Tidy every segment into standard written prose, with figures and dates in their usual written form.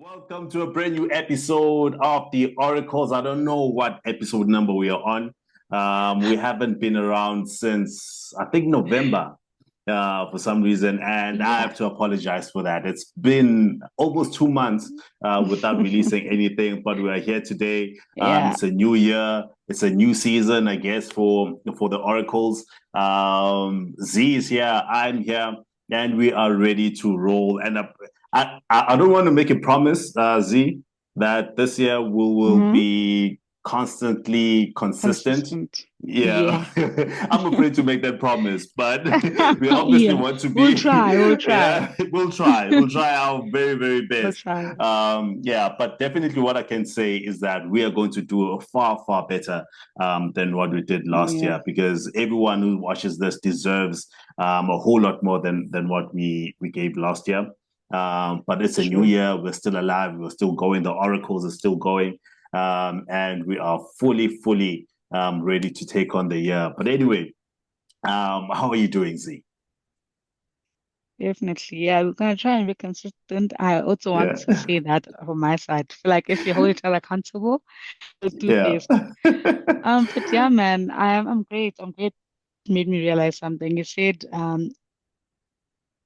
Welcome to a brand new episode of the Oracles. I don't know what episode number we are on. We haven't been around since I think November for some reason, and I have to apologize for that. It's been almost 2 months without releasing anything, but we are here today. It's a new year. It's a new season, I guess, for the Oracles. Zee is here. I'm here. And we are ready to roll. And I don't want to make a promise, Zee, that this year we will be constantly consistent. Yeah. I'm afraid to make that promise, but we obviously want to be. We'll try. Yeah, we'll try our very, very best. Yeah, but definitely what I can say is that we are going to do a far, far better than what we did last year, because everyone who watches this deserves a whole lot more than what we gave last year. But it's a new year. We're still alive. We're still going. The oracles are still going. And we are fully ready to take on the year. But anyway, how are you doing, Zee? Definitely. Yeah, we're going to try and be consistent. I also want to say that from my side. I feel like if you hold each other accountable, we'll do best. But yeah, man, I'm great. I'm great. It made me realize something. You said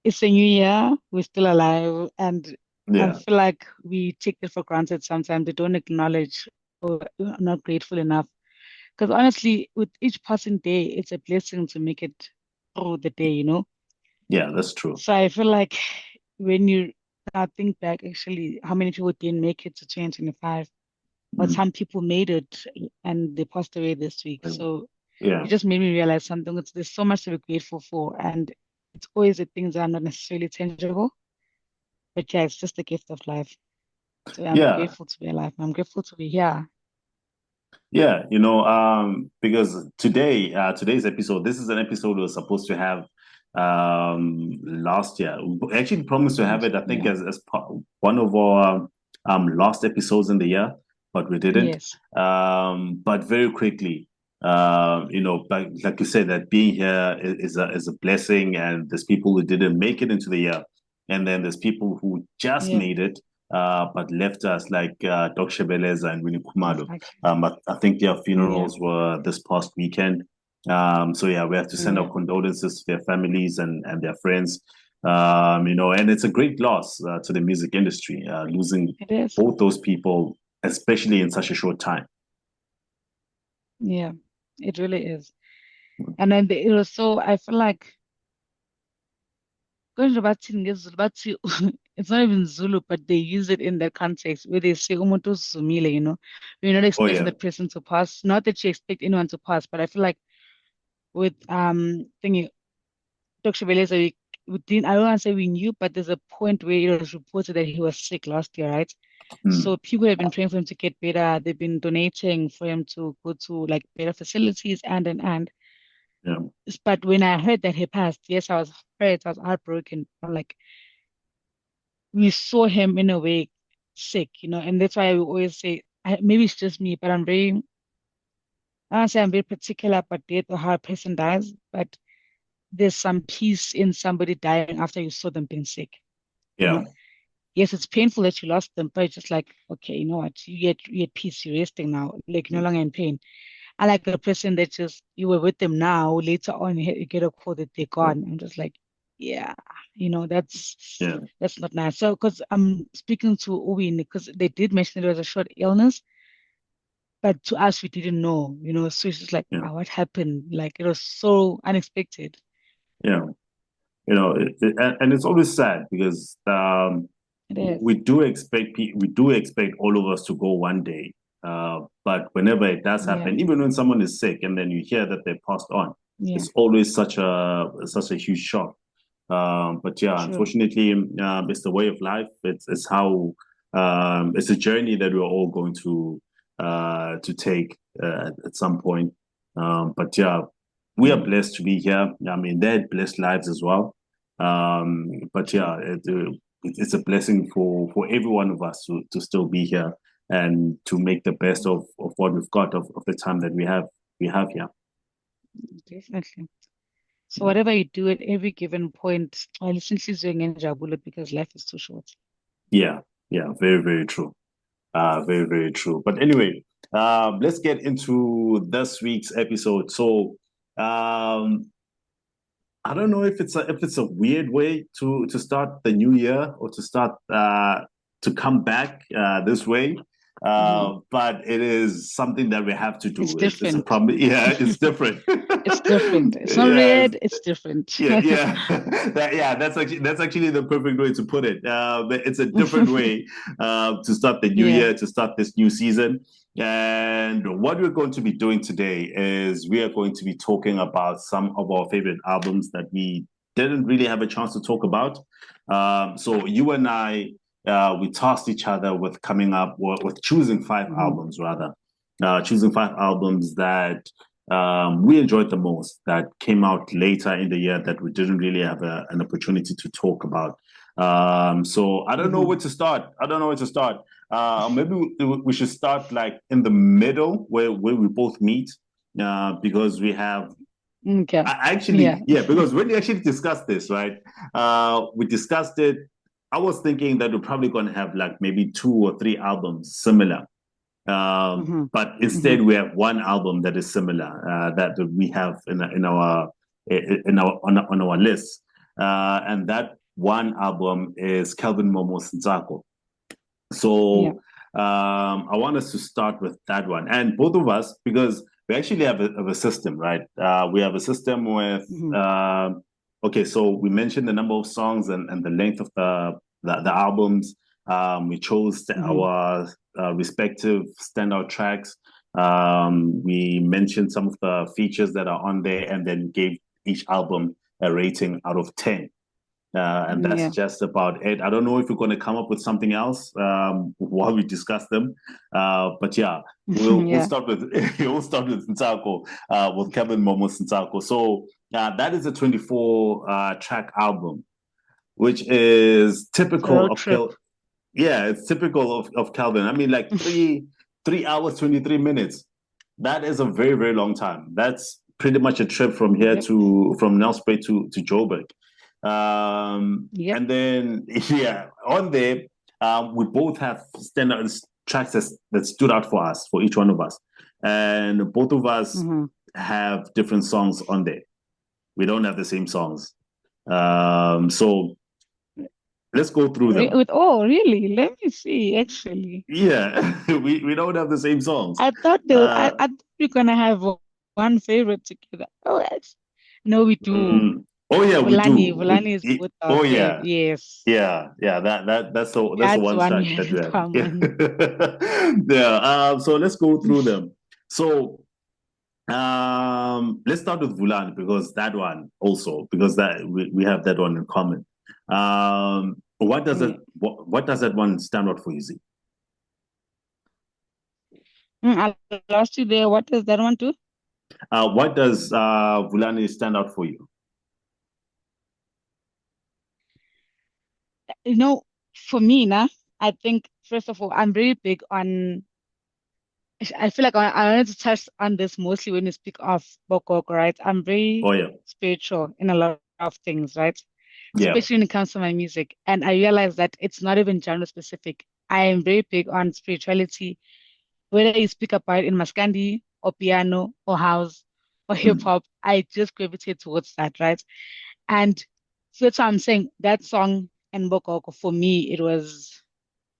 it's a new year, we're still alive, and I feel like we take it for granted sometimes. We don't acknowledge or we're not grateful enough. Because honestly, with each passing day, it's a blessing to make it through the day, you know? Yeah, that's true. So I feel like when you now think back, actually, how many people didn't make it to 2025, but some people made it and they passed away this week. So it just made me realize something. There's so much to be grateful for, and it's always the things that are not necessarily tangible. But yeah, it's just the gift of life. So I'm grateful to be alive. I'm grateful to be here. Yeah, because today's episode, this is an episode we were supposed to have last year. We actually promised to have it, I think, as one of our last episodes in the year, but we didn't. But very quickly, like you said, that being here is a blessing, and there's people who didn't make it into the year, and then there's people who just made it. But left us, like Doc Shebeleza and Winnie Kumalo. But I think their funerals were this past weekend. So yeah, we have to send our condolences to their families and their friends. And it's a great loss to the music industry, losing both those people, especially in such a short time. Yeah, it really is. And then it was so, I feel like going about it's not even Zulu, but they use it in that context where they say umuntu zumile, you know. You're not expecting the person to pass. Not that you expect anyone to pass, but I feel like with thingy Dr. Beleza, we didn't, I don't want to say we knew, but there's a point where it was reported that he was sick last year, right? So people have been praying for him to get better. They've been donating for him to go to like better facilities and. But when I heard that he passed, yes, I was hurt. I was heartbroken. I'm like, we saw him in a way sick, you know, and that's why I always say, maybe it's just me, but I don't say I'm very particular about death or how a person dies, but there's some peace in somebody dying after you saw them being sick. You know? Yes, it's painful that you lost them, but it's just like, okay, you know what, you get peace, you're resting now, like no longer in pain. I like a person that just you were with them now, later on you get a call that they're gone. I'm just like, yeah, you know, that's not nice. So because I'm speaking to Owen, because they did mention it was a short illness, but to us we didn't know, you know, so it's just like, what happened? Like it was so unexpected. Yeah. And it's always sad because we do expect all of us to go one day. But whenever it does happen, even when someone is sick and then you hear that they passed on, it's always such a huge shock. But unfortunately, it's the way of life. It's how it's a journey that we're all going to take at some point. But we are blessed to be here. I mean, they had blessed lives as well. But it's a blessing for every one of us to still be here and to make the best of what we've got of the time that we have here. Definitely. So whatever you do at every given point, I listen to doing in Jabula because life is too short. Yeah, Yeah, very, very true. Very, very true. But anyway, let's get into this week's episode. So, I don't know if it's a weird way to start the new year or to start to come back this way. But it is something that we have to do. It's It's a different. problem. Yeah, it's different. It's different. It's not Yeah, weird, it's different. yeah. Yeah, that's actually the perfect way to put it. But it's a different way to start the new Yeah. year, to start this new season. And what we're going to be doing today is we are going to be talking about some of our favorite albums that we didn't really have a chance to talk about. So you and I, we tasked each other with coming up with choosing five albums, rather, choosing five albums that we enjoyed the most, that came out later in the year, that we didn't really have an opportunity to talk about. So I don't know where to start. I don't know where to start. Maybe we should start like in the middle where we both meet, because we have Okay. because when we actually discussed this, right? We discussed it. I was thinking that we're probably going to have like maybe two or three albums similar. But instead, we have one album that is similar, that we have on our list, and that one album is Kelvin Momo's Ntsako. So I want us to start with that one, and both of us, because we actually have a system, right? We have a system with okay, so we mentioned the number of songs and the length of the albums. We chose our respective standout tracks. We mentioned some of the features that are on there, and then gave each album a rating out of 10. And that's just about it. I don't know if we're going to come up with something else while we discuss them, but yeah, we'll start with we'll start with Ntsako, with Kelvin Momo's Ntsako. So that is a 24 track album, which is typical of Kelvin. Yeah, it's typical of Kelvin. I mean, like 3 hours 23 minutes. That is a very, very long time. That's pretty much a trip from here from Nelspruit to Joburg. And then on there, we both have standard tracks that stood out for us, for each one of us, and both of us have different songs on there. We don't have the same songs, so let's go through them. Really? Let me see. Actually, yeah, we don't have the same songs. I thought I thought we're gonna have one favorite together. Oh, no, we do. Oh yeah, we do. Vulani is both our favorite. Yes. Yeah. That's the one one track we that have we in have. common. Yeah. So let's go through them. So let's start with Vulani, because that one also, because that we have that one in common. What does that one stand out for you, Zee? I lost you there. What does that one do? What does Vulani stand out for you? For me, now, I think, first of all, I'm very big on, I feel like I wanted to touch on this mostly when you speak of Bokoko, right? I'm very spiritual in a lot of things, right? Especially when it comes to my music. And I realize that it's not even genre specific. I am very big on spirituality, whether you speak about it in Maskandi or piano or house or hip hop, I just gravitate towards that, right? And so that's why I'm saying that song and Bokoko, for me, it was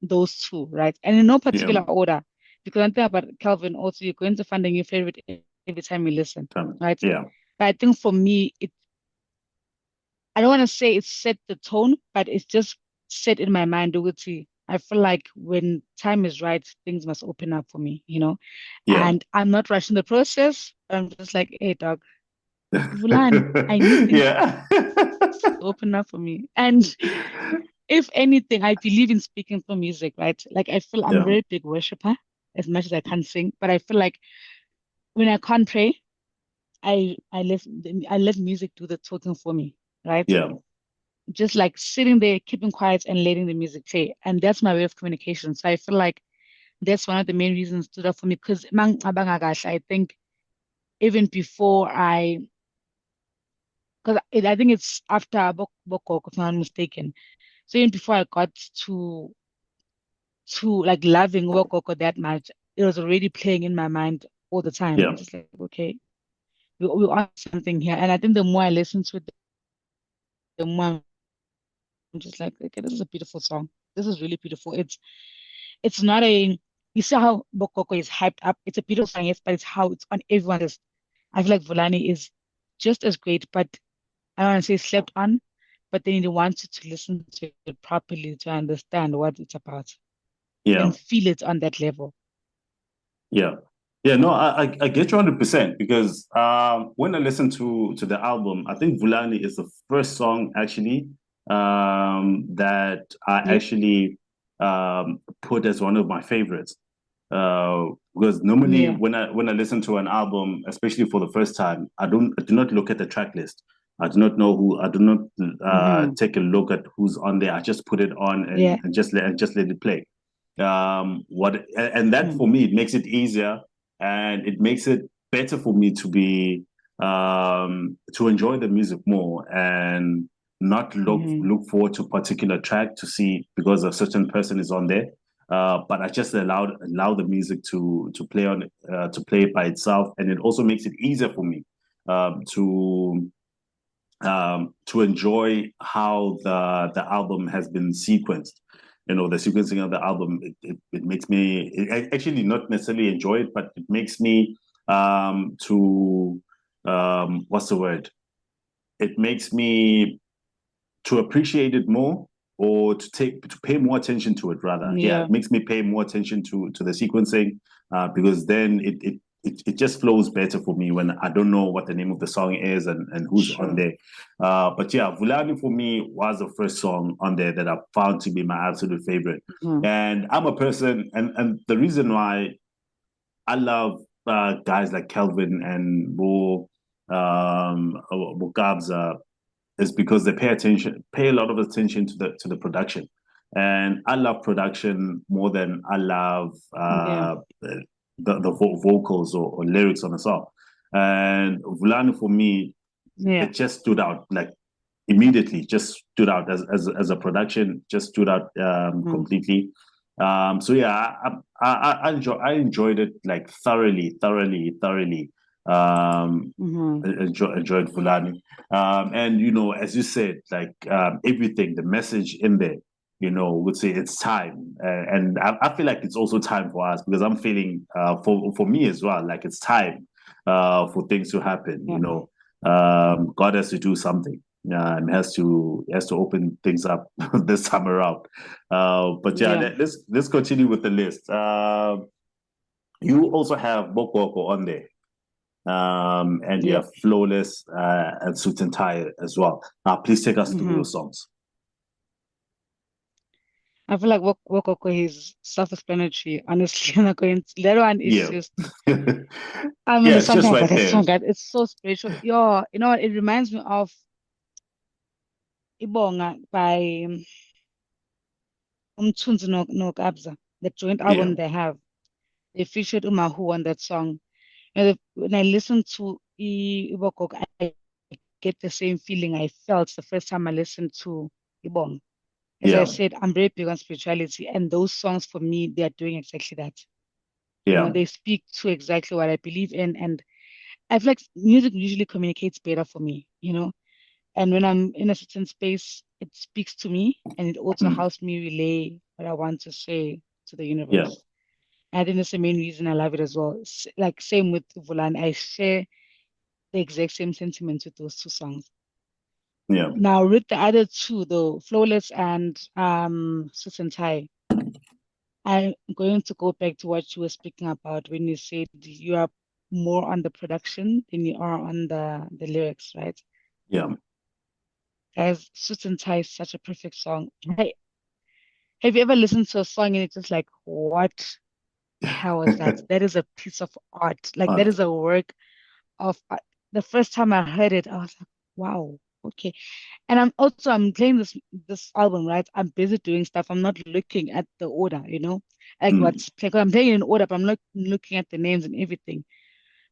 those two, right? And in no particular order, because one thing about Kelvin, also, you're going to find a new favorite every time you listen, right? Yeah. But I think for me, I don't want to say it set the tone, but it's just set in my mind, I feel like when time is right, things must open up for me, And I'm not rushing the process. I'm just like, hey, dog, Vulan, I need things to open up for me. And if anything, I believe in speaking for music, right? Like, I feel I'm a very big worshiper, as much as I can sing, but I feel like when I can't pray, I let music do the talking for me, right? Yeah. Just like sitting there, keeping quiet and letting the music play. And that's my way of communication. So I feel like that's one of the main reasons to that for me. Because I think even before I think it's after Boko, if I'm not mistaken. So even before I got to to like loving Wokoko that much. It was already playing in my mind all the time. Yeah. I'm just like, okay, we're on something here. And I think the more I listen to it, the more I'm just like, okay, this is a beautiful song. This is really beautiful. It's not a you see how Bokoko is hyped up. It's a beautiful song, yes, but it's how it's on everyone's. I feel like Volani is just as great, but I don't want to say slept on, but then you want you to listen to it properly to understand what it's about Yeah. and feel it on that level. Yeah. Yeah, no, I get you 100% because when I listen to the album, I think Vulani is the first song actually that I Yeah. actually put as one of my favorites. Because normally Yeah. when I listen to an album, especially for the first time, I do not look at the track list. I do not know who. I do not Mm-hmm. take a look at who's on there. I just put it on Yeah. and just let it play. What and that Mm-hmm. for me it makes it easier and it makes it better for me to be to enjoy the music more and not Mm-hmm. look forward to a particular track to see because a certain person is on there. But I just allow the music to play by itself, and it also makes it easier for me um, to to enjoy how the album has been sequenced. You know, the sequencing of the album, it makes me actually not necessarily enjoy it, but it makes me to what's the word? It makes me to appreciate it more or to pay more attention to it rather. Yeah, Yeah. it makes me pay more attention to the sequencing because then it just flows better for me when I don't know what the name of the song is and who's on Sure. there. But yeah, Vulani for me was the first song on there that I found to be my absolute favorite. Mm-hmm. And I'm a person, and the reason why I love guys like Kelvin and Kabza is because they pay a lot of attention to the production. And I love production more than I love Yeah. vocals or lyrics on a song. And Vulani for me, Yeah. it just stood out like immediately, just stood out as a production, just stood out Mm-hmm. completely. So yeah, I enjoyed it like thoroughly. Mm-hmm. Enjoyed Fulani. And you know, as you said, like everything, the message in there, you know, would say it's time, and I feel like it's also time for us because I'm feeling for me as well, like it's time for things to happen. You Yeah. know, God has to do something. And has to open things up this time around. But yeah, Yeah. let's continue with the list. You also have Bokoko on there. And you Yeah. have Flawless and Suit and Tie as well. Now, please take us through Mm-hmm. those songs. I feel like Wokoko is self-explanatory, honestly. I'm not going to, that one is Yeah. just I mean Yeah, the it's song just guy, right but the there. song guy, it's so spiritual. Yeah, you know what? It reminds me of Ibonga by Umthunzi no Kabza, the joint Yeah, album they have. They featured Umahu on that song. And when I listen to Ibokok, I get the same feeling I felt the first time I listened to Ibong. As I yeah, said, I'm very big on spirituality, and those songs for me, they are doing exactly that. You know, yeah, they speak to exactly what I believe in, and I feel like music usually communicates better for me, you know. And when I'm in a certain space, it speaks to me and it also mm, helps me relay what I want to say to the yeah, universe. And I think that's the main reason I love it as well. Like same with Vulan, I share the exact same sentiments with those two songs. yeah, Now with the other two though, Flawless and Suit and Tie, I'm going to go back to what you were speaking about when you said you are more on the production than you are on the lyrics, right? yeah. Guys, Suit and Tie is such a perfect song. Have you ever listened to a song and it's just like, what the hell is that? That is a piece of art. Like that uh, is a work of art. The first time I heard it, I was like, wow, okay. And I'm playing this album, right? I'm busy doing stuff. I'm not looking at the order, you know, like mm, what's playing. I'm playing in order, but I'm not looking at the names and everything.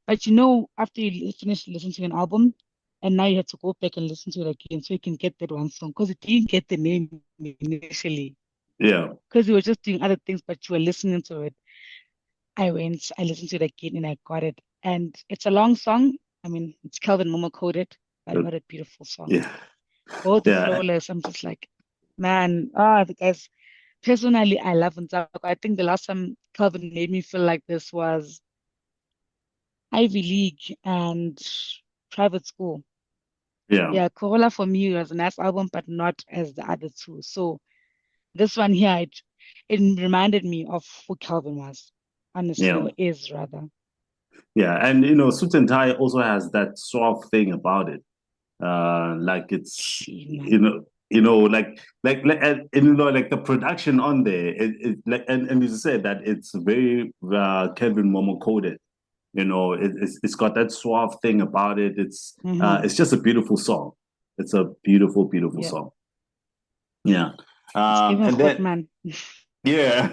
But you know, after you finish listening to an album, and now you have to go back and listen to it again so you can get that one song because you didn't get the name initially. Yeah. Because you were just doing other things, but you were listening to it. I listened to it again, and I got it. And it's a long song. I mean, it's Kelvin Momo coded, but Uh, what a beautiful song. Yeah. Both Yeah. flawless. I'm just like, man, the guys. Personally, I love Ntsako. I think the last time Kelvin made me feel like this was Ivy League and Private School. Yeah. Yeah, Corolla for me was a nice album, but not as the other two. So this one here, it reminded me of who Kelvin was, honestly, Yeah. or is rather. Yeah. And Suit and Tie also has that soft thing about it. Like it's Man. like the production on there, it like and you said that it's very Kevin Momo coded. It's got that suave thing about it. Mm-hmm. It's just a beautiful song. It's a beautiful, beautiful Yeah, song. Yeah. it's giving And hot then man. yeah,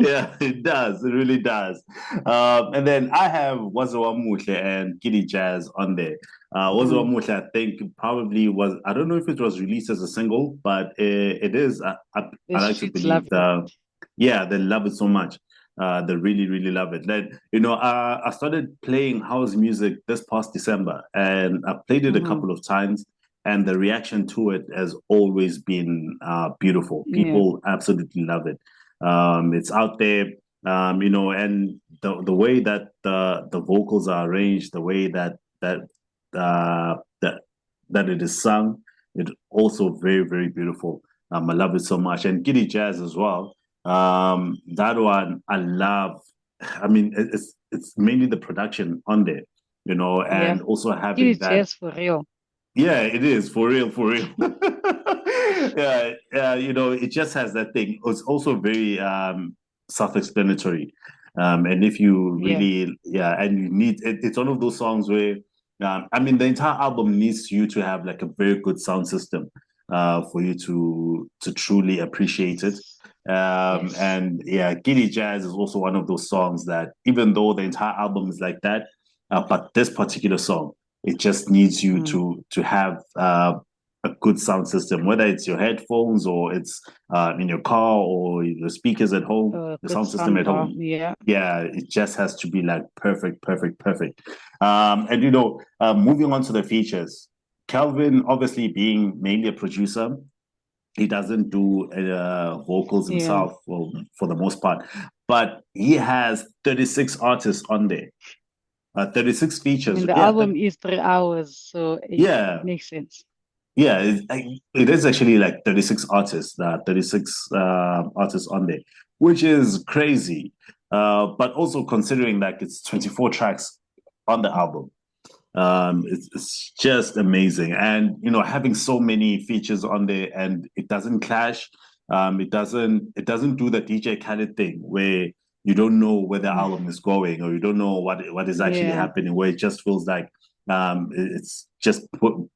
yeah, it does. It really does. And then I have Wazawamuhle and Kitty Jazz on there. Mm-hmm. Wazawamuhle, I think, probably was, I don't know if it was released as a single, but it is. I The like to streets believe love it. yeah, they love it so much. They really, really love it. I started playing house music this past December, and I played it a Mm-hmm. couple of times, and the reaction to it has always been beautiful. Yeah, People absolutely love it. It's out there, and the way that the vocals are arranged, the way uh, that that it is sung, it's also very, very beautiful. I love it so much, and Giddy Jazz as well. That one I love. I mean, it's mainly the production on there, yeah. and also It having is that. just for real. Yeah, it is for real, for real. Yeah, it just has that thing. It's also very self-explanatory. And if you Yeah, really, yeah, and you need it's one of those songs where, I mean, the entire album needs you to have like a very good sound system, for you to truly appreciate it. yes. And yeah, Giddy Jazz is also one of those songs that, even though the entire album is like that, but this particular song, it just needs you Mm. to have a good sound system, whether it's your headphones or it's in your car or the speakers at home, the Good sound system sound at bar. home. Yeah. Yeah, it just has to be like perfect, perfect, perfect. And moving on to the features, Kelvin, obviously being mainly a producer, he doesn't do vocals Yeah. himself for the most part, but he has 36 artists on there, 36 I features. mean, the Yeah, album is 3 hours, so it yeah, makes sense. yeah. It is actually like 36 artists, 36 artists on there, which is crazy. But also considering like it's 24 tracks on the album. It's just amazing, and having so many features on there, and it doesn't clash. It doesn't do the DJ Khaled thing where you don't know where the Mm. album is going, or you don't know what is actually Yeah, happening. Where it just feels like it's just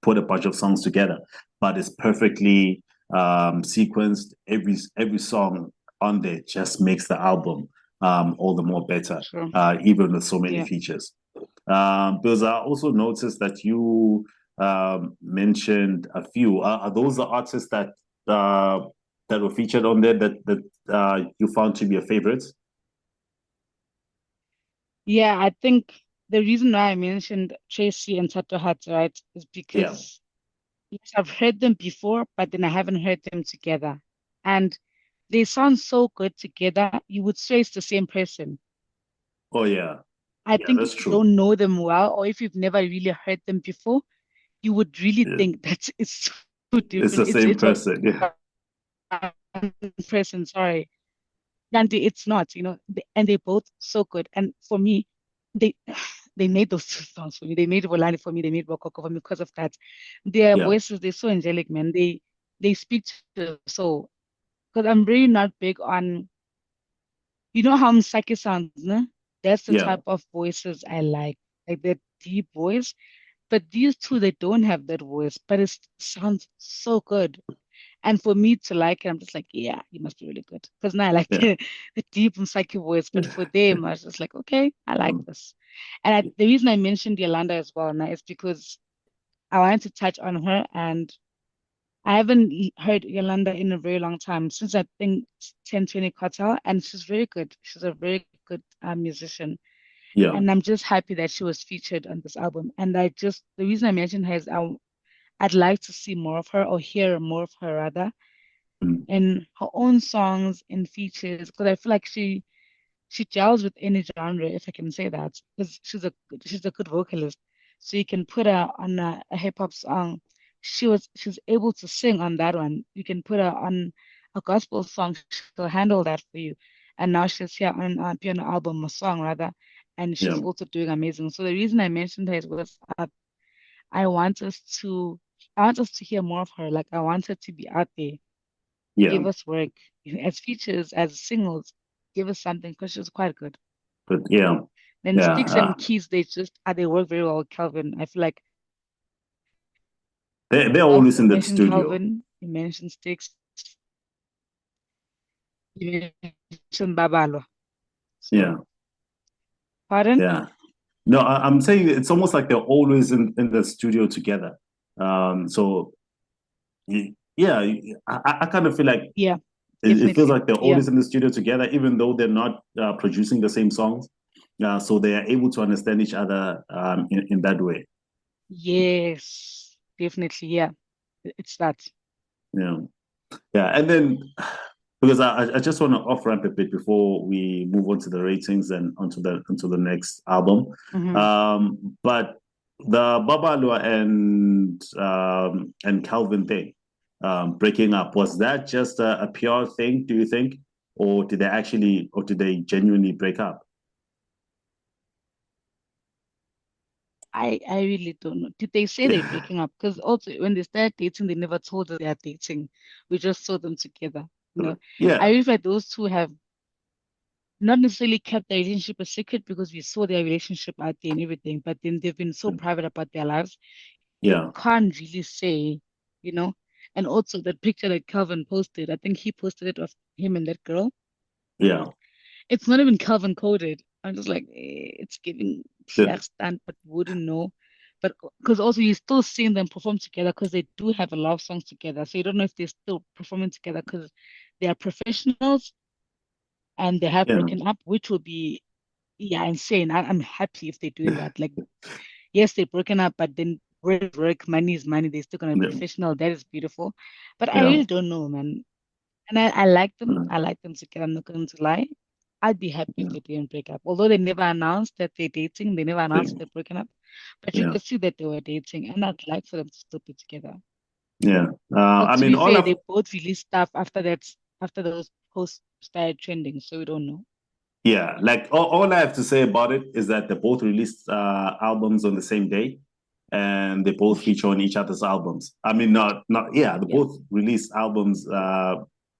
put a bunch of songs together, but it's perfectly sequenced. Every song on there just makes the album all the more better, true. even with so many Yeah. features. Because I also noticed that you mentioned a few. Are those the artists that were featured on there that you found to be your favorites? Yeah, I think the reason why I mentioned Tracy and Tato Hats, right, is Yeah. because yes, I've heard them before, but then I haven't heard them together. And they sound so good together, you would say it's the same person. Oh yeah. I Yeah, think that's if you true. don't know them well, or if you've never really heard them before, you would really Yeah. think that it's too It's the different. same It's person. Yeah. one person, sorry. And it's not, and they both so good. And for me, they they made those two songs for me. They made Volani for me. They made Bokoko for me because of that. Their Yeah. voices, they're so angelic, man. They speak to the soul. Because I'm really not big on, how Msaki sounds, no? That's the Yeah. type of voices I like that deep voice. But these two, they don't have that voice, but it sounds so good. And for me to like it, I'm just like, yeah, you must be really good. Because now I like Yeah. the deep and psyche voice. But for them, I was just like, okay, I like Mm. this. And the reason I mentioned Yolanda as well now is because I wanted to touch on her. And I haven't heard Yolanda in a very long time, since I think 1020 Cartel, and she's very good. She's a very good musician. Yeah. And I'm just happy that she was featured on this album. And the reason I mentioned her is I'd like to see more of her, or hear more of her rather, Mm. in her own songs and features, because I feel like she gels with any genre, if I can say that, because she's a good vocalist. So you can put her on a hip hop song. She's able to sing on that one. You can put her on a gospel song. She'll handle that for you. And now she's here on a piano album, a song rather, and Yeah. she's also doing amazing. So the reason I mentioned her is was I want us to I want us to hear more of her. Like I want her to be out there, Yeah. give us work as features, as singles, give us something because she's quite good. But yeah. Then Yeah. Sticks and Keys, they work very well with Kelvin. I feel like They're always in you that mentioned studio. Kelvin, you mentioned Sticks, you mentioned Babalo. Yeah. So, pardon? Yeah. No, I'm saying it's almost like they're always in the studio together. So yeah, I kind of feel like Yeah, it feels definitely. like they're Yeah. always in the studio together, even though they're not producing the same songs. So they are able to understand each other in that way. Yes, definitely. Yeah, it's that. Yeah. Yeah. And then because I just want to off ramp a bit before we move on to the ratings and onto the next album. Mm-hmm. But the Babalua and Calvin thing, breaking up, was that just a PR thing, do you think? Or did they genuinely break up? I really don't know. Did they say they're breaking up? Because also when they started dating, they never told us they are dating. We just saw them together. You know, I Yeah, really feel like those two have not necessarily kept their relationship a secret because we saw their relationship out there and everything, but then they've been so private about their lives. You yeah, can't really say, you know. And also that picture that Calvin posted, I think he posted it of him and that girl. yeah. It's not even Calvin coded. I'm just like, it's giving The- flag stand, but wouldn't know. But because also you're still seeing them perform together because they do have a lot of songs together. So you don't know if they're still performing together because they are professionals and they have yeah, broken up, which would be, yeah, insane. I'm happy if they're doing that. Like, yes, they're broken up, but then work, is work, money is money. They're still gonna be yeah, professional. That is beautiful. But I yeah. really don't know, man. And I like them. Mm, I like them together. I'm not going to lie. I'd be happy if yeah, they didn't break up. Although they never announced that they're dating, they never announced yeah, they're breaking up. But you yeah. could see that they were dating, and I'd like for them to still be together. Yeah. But I to mean, be all fair, of they both released stuff after that, after those posts started trending, so we don't know. Yeah, like all I have to say about it is that they both released albums on the same day, and they both feature on each other's albums. I mean, not yeah, they Yeah, both released albums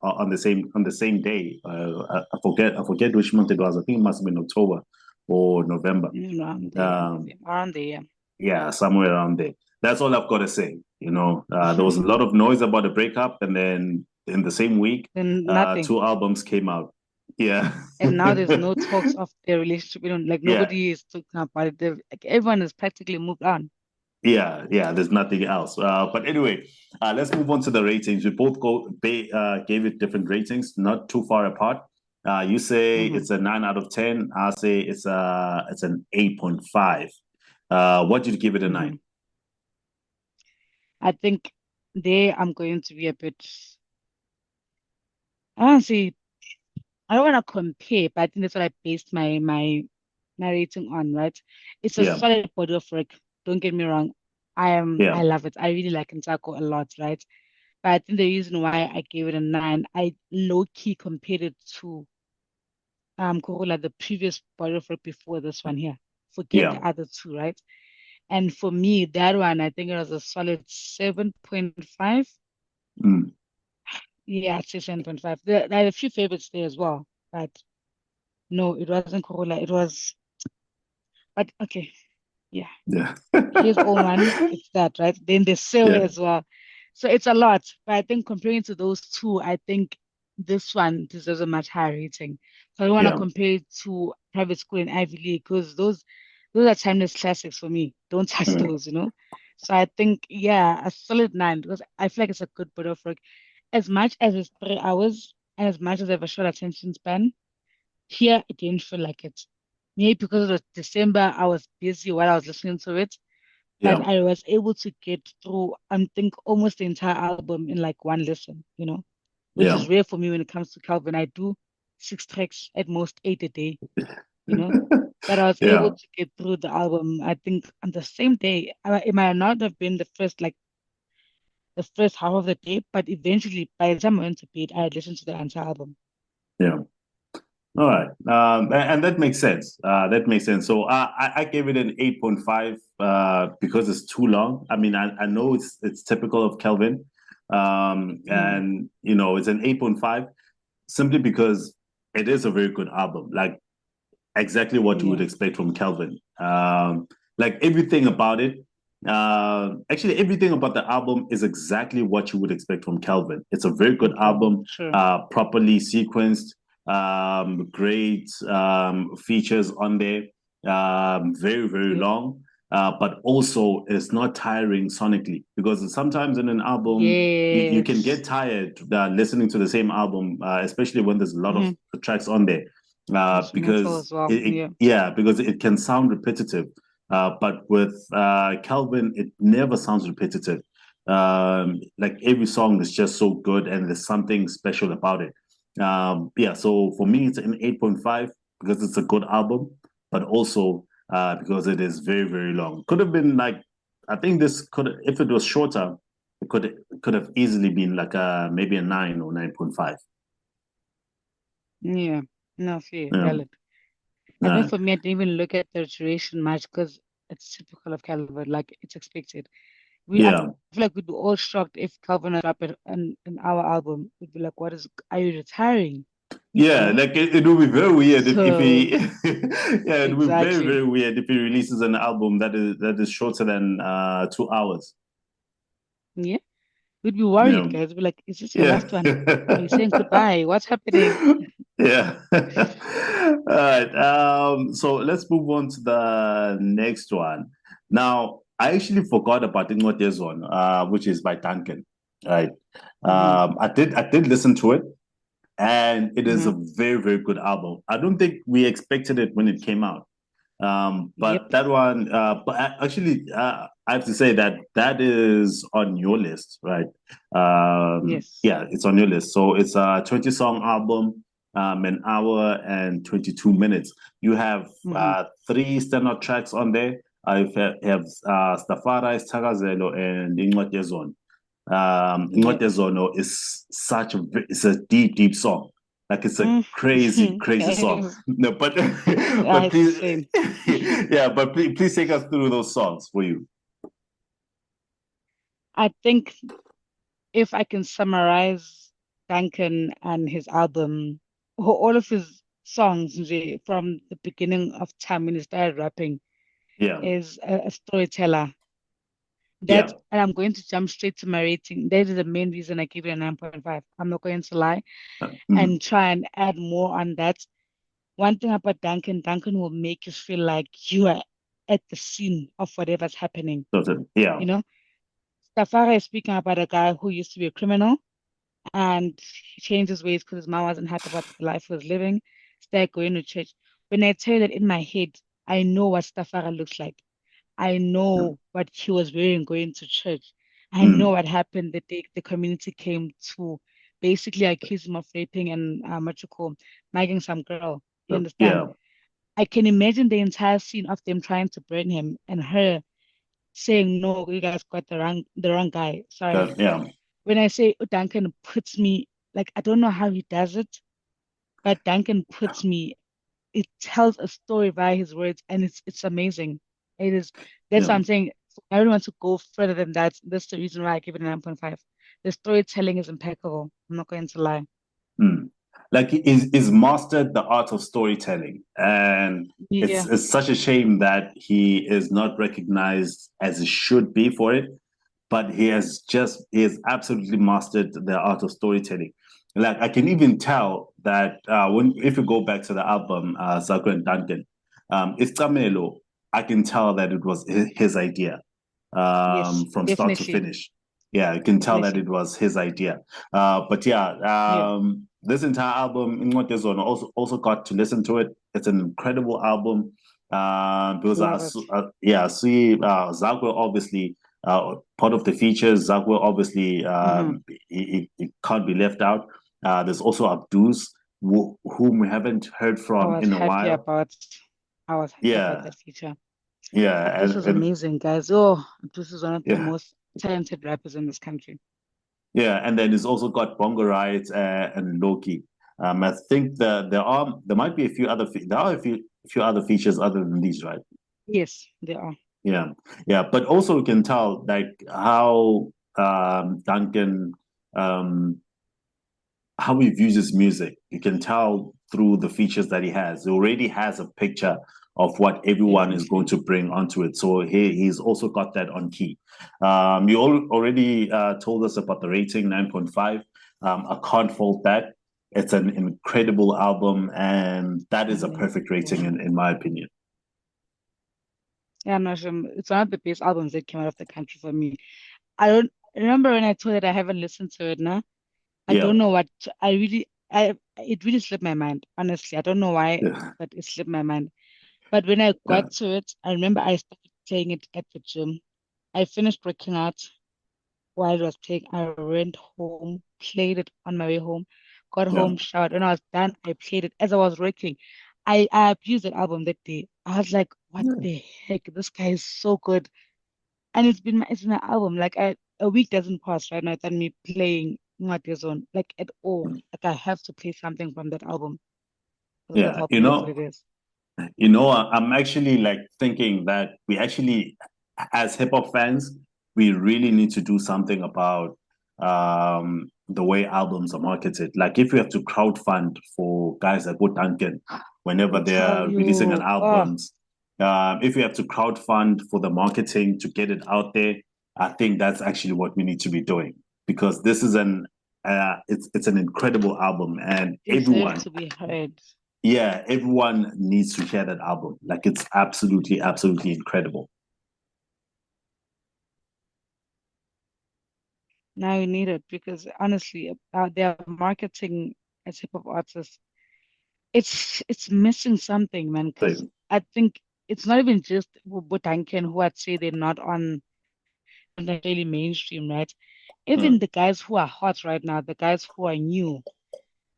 on the same day. I forget which month it was. I think it must have been October or November. around around there, yeah. Yeah, somewhere around there. That's all I've got to say. There was a lot of noise about the breakup, and then in the same week, Then nothing. two albums came out. Yeah. And now there's no talks of their relationship. Like Yeah, nobody is talking about it. Like everyone has practically moved on. yeah. There's nothing else. But anyway, let's move on to the ratings. We both gave it different ratings, not too far apart. You say Hmm. it's a 9 out of 10. I say it's an 8.5. What did you give it a Hmm. 9? I think there I'm going to be a bit. I don't see. I don't want to compare, but I think that's what I based my rating on. Right? It's a Yeah, solid body of work. Don't get me wrong. yeah, I love it. I really like Ntsako a lot. Right? But I think the reason why I gave it a 9, I low key compared it to Corolla, the previous body of work before this one here. Forget yeah. the other two, right? And for me, that one, I think it was a solid 7.5. Mm, Yeah, I'd say 7.5. There are a few favorites there as well, but no, it wasn't Corolla. It was, but okay, yeah. yeah, Here's all one. It's that, right? Then the sale yeah, as well. So it's a lot. But I think comparing to those two, I think this one deserves a much higher rating. So I don't want to yeah. compare it to private school and Ivy League because those are timeless classics for me. Don't touch Mm, those. So I think, yeah, a solid 9 because I feel like it's a good bit of work. As much as it's 3 hours and as much as I have a short attention span, here it didn't feel like it. Maybe because it was December, I was busy while I was listening to it, but Yeah, I was able to get through, I think, almost the entire album in like one listen, which yeah, is rare for me when it comes to Kelvin. I do 6 tracks, at most 8 a day, you know. But I was able yeah, to get through the album, I think, on the same day. It might not have been the first half of the day, but eventually, by the time I went to bed, I had listened to the entire album. yeah. All right. And that makes sense. That makes sense. So I gave it an 8.5 because it's too long. I mean, I know it's typical of Kelvin. Mm, And it's an 8.5 simply because it is a very good album. Like exactly what you would yeah, expect from Kelvin. Like everything about it. Actually, everything about the album is exactly what you would expect from Kelvin. It's a very good from Kelvin, album, sure. properly sequenced, great features on there, very, very Yep. long. But also it's not tiring sonically because sometimes in an album you can get Yes. tired listening to the same album, especially when there's a lot of Mm-hmm. tracks on there Instrumental because as well. Yeah. because it can sound repetitive. But with Kelvin, it never sounds repetitive. Like every song is just so good, and there's something special about it. Yeah, so for me, it's an 8.5 because it's a good album, but also because it is very, very long. Could have been like, I think this could, if it was shorter, it could have easily been like maybe a 9 or 9.5. Yeah. No, fair, Yeah, valid. I think yeah, for me, I didn't even look at the duration much because it's typical of Calvin, like it's expected. I yeah. feel like we'd be all shocked if Calvin had dropped an our album. We'd be like, are you retiring? You Yeah, know? like it would be very weird if he So yeah, it would be very, exactly. very weird if he releases an album that is shorter than 2 hours. Yeah. We'd be worried, Yeah. guys. We'd be like, is this your Yeah. last one? Are you saying goodbye? What's happening? Yeah. All right. So let's move on to the next one. Now, I actually forgot about Incwadi Yezono, which is by Duncan. Right. Hmm. I did listen to it, and it is Hmm. a very, very good album. I don't think we expected it when it came out. But Yep. that one, actually, I have to say that that is on your list, right? Yes. Yeah, it's on your list. So it's a 20-song album, an hour and 22 minutes. You have Hmm. three standard tracks on there. I have Stafara, Takazelo, and Incwadi Yezono. Incwadi Yep. Yezono is it's a deep, deep song. Like it's a Mm. crazy, crazy song. Guys, No, but yeah, but it's please, insane. yeah, but please take us through those songs for you. I think if I can summarize Duncan and his album, all of his songs from the beginning of time when he started rapping, Yeah, is a storyteller. yeah, And I'm going to jump straight to my rating. That is the main reason I give it a 9.5. I'm not going to lie mm, and try and add more on that. One thing about Duncan will make you feel like you are at the scene of whatever's happening. totally. Yeah, You know, Safari is speaking about a guy who used to be a criminal and he changed his ways because his mom wasn't happy about the life he was living. Started going to church. When I tell you that in my head, I know what Stafara looks like. I know what he was wearing going to church. I know mm, what happened the day the community came to basically accuse him of raping and what you call nagging some girl. You understand? yeah, I can imagine the entire scene of them trying to burn him and her saying, "No, you guys got the wrong guy." Sorry. yeah, When I say Duncan puts me like I don't know how he does it, but Duncan puts me. It tells a story via his words, and it's amazing. It is. That's what yeah. I'm saying. I don't want to go further than that. That's the reason why I give it a 9.5. The storytelling is impeccable. I'm not going to lie. Mm. Like he's mastered the art of storytelling, and it's Yeah. it's such a shame that he is not recognized as he should be for it. But he has absolutely mastered the art of storytelling. Like I can even tell that when if you go back to the album Zako and Duncan, it's Camelo. I can tell that it was his idea. Yes, from start to definitely. finish. Yeah, you can tell that Definitely. it was his idea. But yeah, this entire album, Incwadi Yezono, also got to listen to it. It's an incredible album. Because Love it. I see Zakwe obviously part of the features. Zakwe obviously he can't be left out. There's also Abduz, whom we haven't heard from in a while. I was happy about Yeah, that feature. yeah, This is and amazing, guys. Oh, this is one of the yeah. most talented rappers in this country. Yeah, and then it's also got Bongo Riot and Loki. I think there might be a few other there are a few other features other than these, right? Yes, they are. Yeah, yeah, but also we can tell like how Duncan um how he views his music. You can tell through the features that he has. He already has a picture of what everyone is going Definitely. to bring onto it. So he's also got that on key. You already told us about the rating, 9.5. I can't fault that. It's an incredible album, and that is a perfect rating in my opinion. Yeah, no, it's one of the best albums that came out of the country for me. I don't remember when I told that I haven't listened to it now. I Yeah. don't know what it really slipped my mind, honestly. I don't know why, Yeah. but it slipped my mind. But when I Yeah. got to it, I remember I started playing it at the gym. I finished working out while it was playing. I went home, played it on my way home, got Yeah. home, showered. When I was done, I played it as I was working. I abused that album that day. I was like, what the heck? This guy is so good. And it's been an album. Like a week doesn't pass right now without me playing Incwadi Yezono, like at all. Like I have to play something from that album. That's Yeah. how beautiful it is. I'm actually like thinking that we actually, as hip hop fans, we really need to do something about the way albums are marketed. Like if we have to crowdfund for guys like Duncan whenever I tell they're releasing an you, oh, albums, if we have to crowdfund for the marketing to get it out there, I think that's actually what we need to be doing because this is it's an incredible album and deserve to be heard. everyone needs to hear that album. Like it's absolutely, absolutely incredible. Now you need it because honestly, their marketing as hip hop artists, it's missing something, man. Because So, I think it's not even just Duncan who I'd say they're not on the daily mainstream, right? Even mm, the guys who are hot right now, the guys who are new,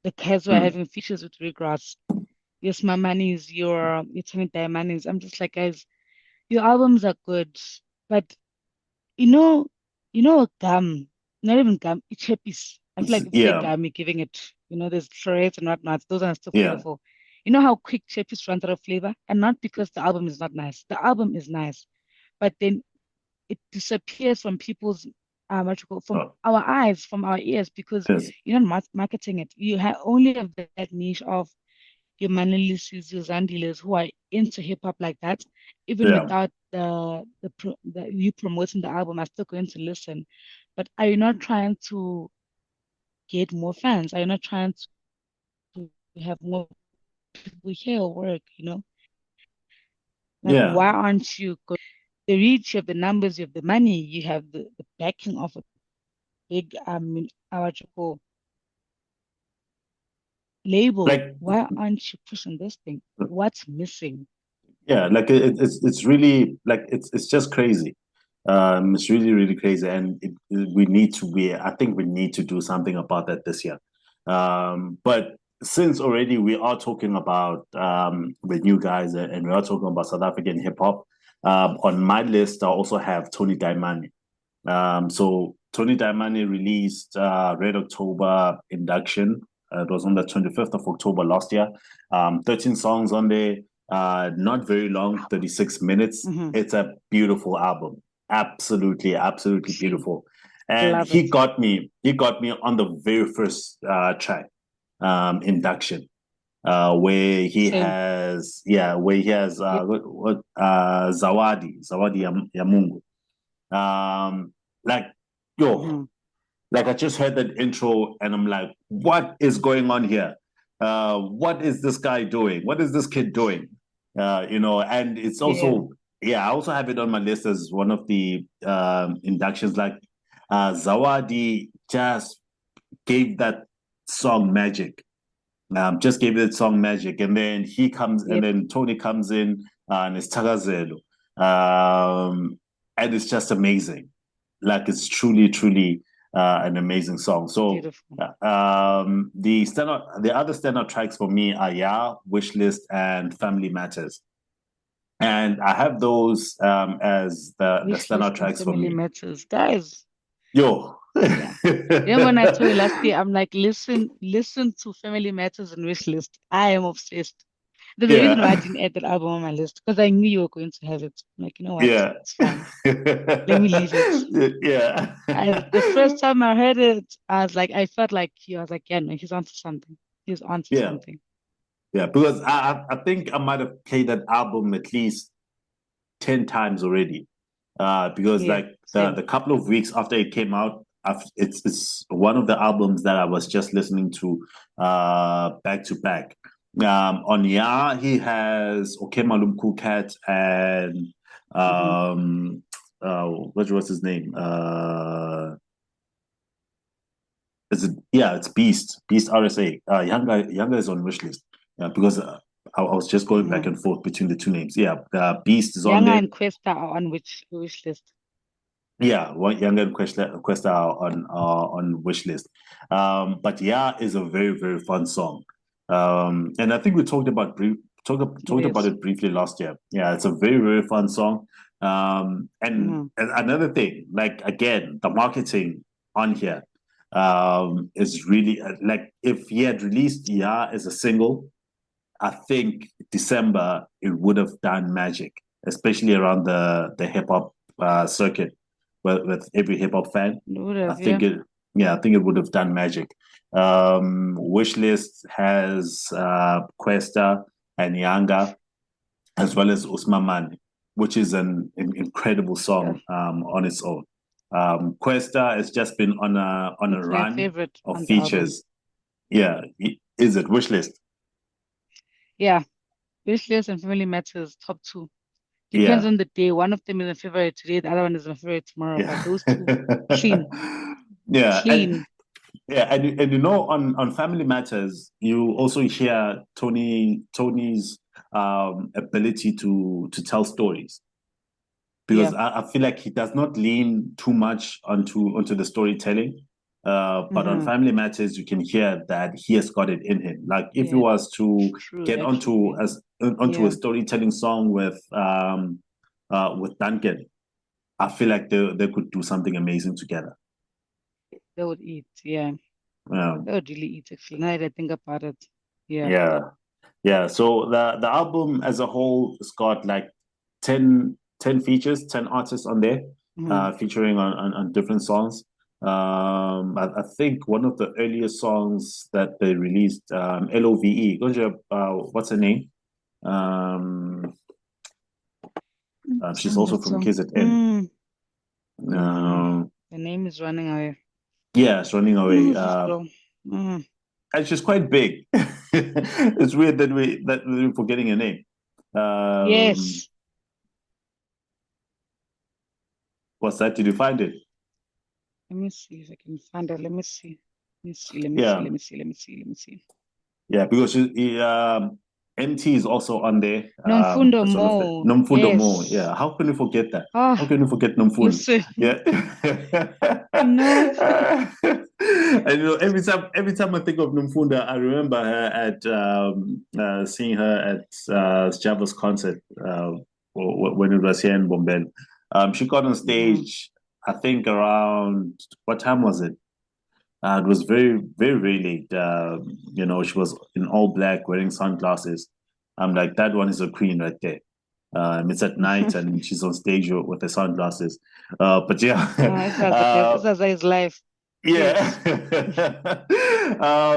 the guys who are mm, having features with Regrets, Usimamane is your Dayimane is. I'm just like, guys, your albums are good, but you know, gum, not even gum, it's chippies. I feel like it's the yeah, gummy giving it, there's florets and whatnot. Those are still yeah, flavorful. You know how quick chippies run out of flavor? And not because the album is not nice. The album is nice, but then it disappears from people's from oh, our eyes, from our ears, because yes, you're not marketing it. You only have that niche of your Manelisis, your Zandiles who are into hip hop like that. Even yeah, without you promoting the album, I'm still going to listen. But are you not trying to get more fans? Are you not trying to have more people hear your work? Like yeah, why aren't you going the reach, you have the numbers, you have the money, you have the backing of a big what you call label. like Why aren't you pushing this thing? What's missing? yeah, like it's really like it's just crazy. It's really really crazy, and we need to be. I think we need to do something about that this year. But since already we are talking about the new guys and we are talking about South African hip hop, on my list I also have Tony Dayimane. So Tony Dayimane released Red October Induction. It was on the 25th of October last year. 13 songs on there, not very long, 36 minutes. Mm-hmm. It's a beautiful album. Absolutely, absolutely Same. beautiful. And Love it. he got me on the very first track, Induction. Where he Same. has Yep. Zawadi Yamungu. Like, yo, Mm-hmm. like I just heard that intro and I'm like, what is going on here? What is this guy doing? What is this kid doing? And it's Yeah. also I also have it on my list as one of the inductions. Like Zawadi just gave that song magic. Just gave that song magic, and then he comes, and then Tony comes in and it's Tagazelo, and it's just amazing. Like it's truly, truly an amazing song. So the other standout tracks for me are Wishlist, and Family Matters. And I have those as the standout tracks for me. Family Matters, guys. Yo. Yeah. Remember when I told you last year, I'm like, listen to Family Matters and Wishlist. I am obsessed. There's a reason why I didn't add that album on my list, because I knew you were going to have it. I'm like, you know what? Yeah. It's fine. Let me leave it. Yeah. The first time I heard it, I felt like I was like, yeah, no, he's onto something. He's onto something. Yeah, because I think I might have played that album at least 10 times already. Because the couple of weeks after it came out, it's one of the albums that I was just listening to back to back. On he has Okay Malum Cool Cat and what was his name? It's Beast RSA. Younger is on wishlist. Yeah, because I was just going back and forth between the two names. Yeah, Beast is on there. Younger and Questa are on which list? Yeah, Younger and Questa are on wish list. But is a very, very fun song. And I think we talked about it briefly last year. Yeah, it's a very, very fun song. And another thing, like again, the marketing on here is really like if he had released as a single, I think December it would have done magic, especially around the hip hop circuit with every hip hop fan. I think it would have done magic. Wishlist has Questa and Yanga, as well as Usimamane, which is an incredible song on its own. Questa has just been on a run of features. Yeah, is it Wishlist? Yeah, Wishlist and Family Matters, top two. Depends on the day. One of them is my favorite today, the other one is my favorite tomorrow. But those two, clean. Yeah, clean. And you know, on Family Matters, you also hear Tony's ability to tell stories. Because I feel like he does not lean too much onto the storytelling. But on Family Matters, you can hear that he has got it in him. Like if he was to get onto a storytelling song with Duncan, I feel like they could do something amazing together. They would eat, They would really eat, actually. Now that I think about it. Yeah. So the album as a whole has got like 10 features, 10 artists on there, featuring on different songs. I think one of the earliest songs that they released, LOVE, what's her name? She's also from KZN. The name is running away. Yeah, it's running away. And she's quite big. It's weird that we're forgetting her name. Yes. What's that? Did you find it? Let me see if I can find it. Let me see. Let me see. Yeah, because MT is also on there. Nomfundo Mo. Nomfundo Mo. Yeah. How can you forget that? How can you forget Nomfundo? Yeah. No. And you know, every time I think of Nomfundo, I remember her at seeing her at Java's concert when it was here in Bombay. She got on stage, I think around what time was it? It was very, very, very late. You know, she was in all black, wearing sunglasses. I'm like, that one is a queen right there. It's at night and she's on stage with the sunglasses. But yeah, this was his life. Yeah.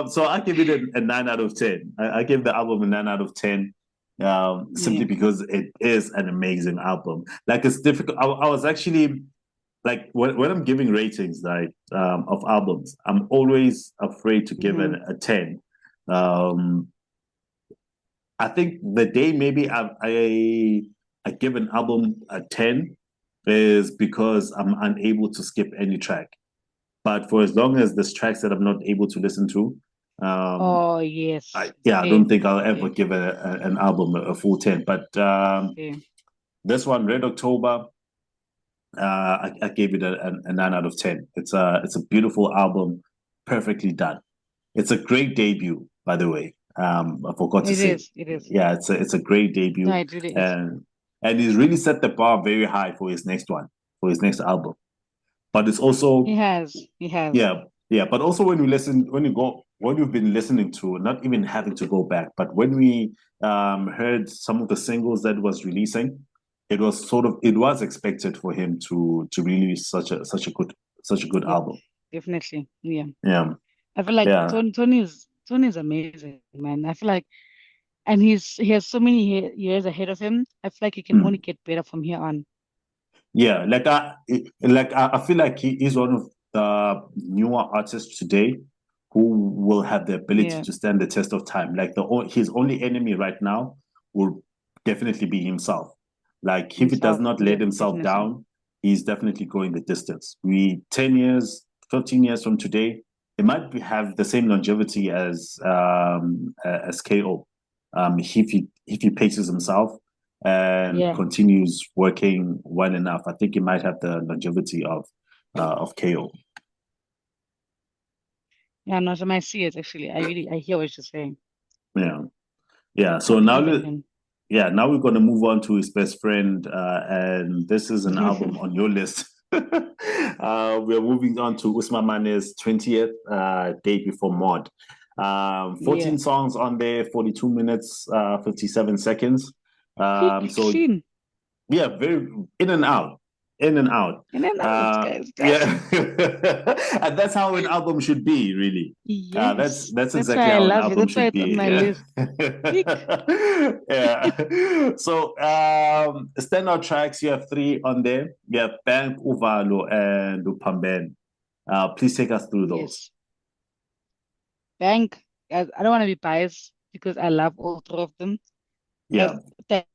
So I give it a 9 out of 10. I give the album a 9 out of 10. Simply because it is an amazing album. Like it's difficult. I was actually like when I'm giving ratings of albums, I'm always afraid to give it a 10. I think the day maybe I give an album a 10 is because I'm unable to skip any track. But for as long as there's tracks that I'm not able to listen to, oh yes, I don't think I'll ever give an album a full 10. But this one, Red October, I gave it a 9 out of 10. It's a beautiful album, perfectly done. It's a great debut, by the way. I forgot to say. It is. Yeah, it's a great debut. No, it really is. And he's really set the bar very high for his next one, for his next album. But it's also he has. Yeah. But also when you've been listening to, not even having to go back, but when we heard some of the singles that was releasing, it was expected for him to release such a good album. Definitely. Yeah. Yeah. I feel like Tony's amazing, man. I feel like, and he has so many years ahead of him. I feel like he can only get better from here on. Yeah, I feel like he is one of the newer artists today who will have the ability to stand the test of time. Like his only enemy right now will definitely be himself. Like if he does not let himself down, he's definitely going the distance. 10 years, 15 years from today, he might have the same longevity as KO. If he paces himself and continues working well enough, I think he might have the longevity of KO. Yeah, no, I see it actually. I hear what you're saying. Yeah. So now we're gonna move on to his best friend, and this is an album on your list. We're moving on to Usimamane's 20th Day Before Mod. 14 songs on there, 42 minutes, 57 seconds. Clean. Yeah, very in and out. Guys. Yeah. And that's how an album should be, really. Yes. That's exactly how an album should be. That's why it's on my list. Yeah. So standout tracks, you have 3 on there. You have Bank, Uvalo, and Upamben. Please take us through those. Yes. Bank, I don't want to be biased because I love all 3 of them. Yeah.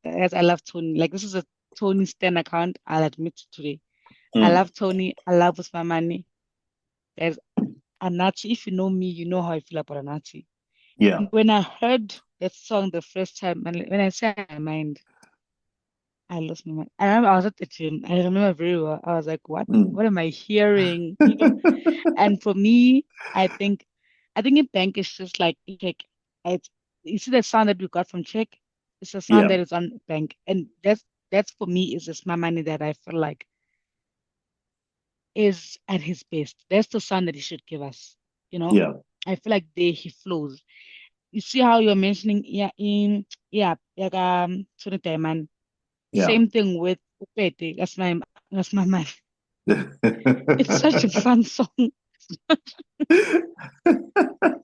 As I love Tony. Like, this is a Tony Stan account, I'll admit today. I love Tony. I love Usimamane. There's Anachi. If you know me, you know how I feel about Anachi. Yeah. When I heard that song the first time, and when I said my mind, I lost my mind. I remember I was at the gym. I remember very well. I was like, what? What am I hearing? You know? And for me, I think in Bank is just like you see the sound that we got from Czech. It's a sound that is on Bank, and that's for me is just my money that I feel like is at his best. That's the sound that he should give us. You know. Yeah. I feel like there he flows. You see how you're mentioning Tony Dayimane. Same thing with Upete. That's my man. It's such a fun song.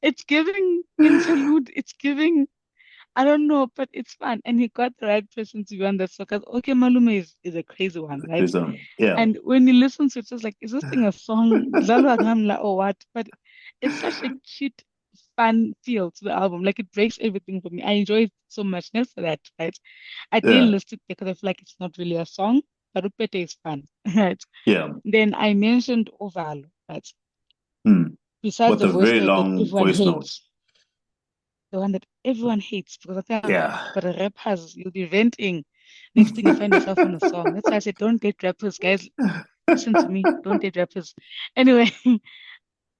It's giving interlude. It's giving, I don't know, but it's fun. And he got the right person to be on that song. Because Okay Malume is a crazy one, right? Yeah. And when you listen to it, it's just like, is this thing a song? Dlalo Agamla or what? But it's such a cute, fun feel to the album. Like, it breaks everything for me. I enjoy it so much. Not for that, right? I didn't listen to it because I feel like it's not really a song, but Upete is fun, right? Yeah. Then I mentioned Ovalo, right? Besides with the a voice very note that long everyone voice note. hates, the one that everyone hates, because I think but a rap you'll be venting. Next thing you find yourself on a song. That's why I said don't date rappers, guys. Listen to me, don't date rappers. Anyway,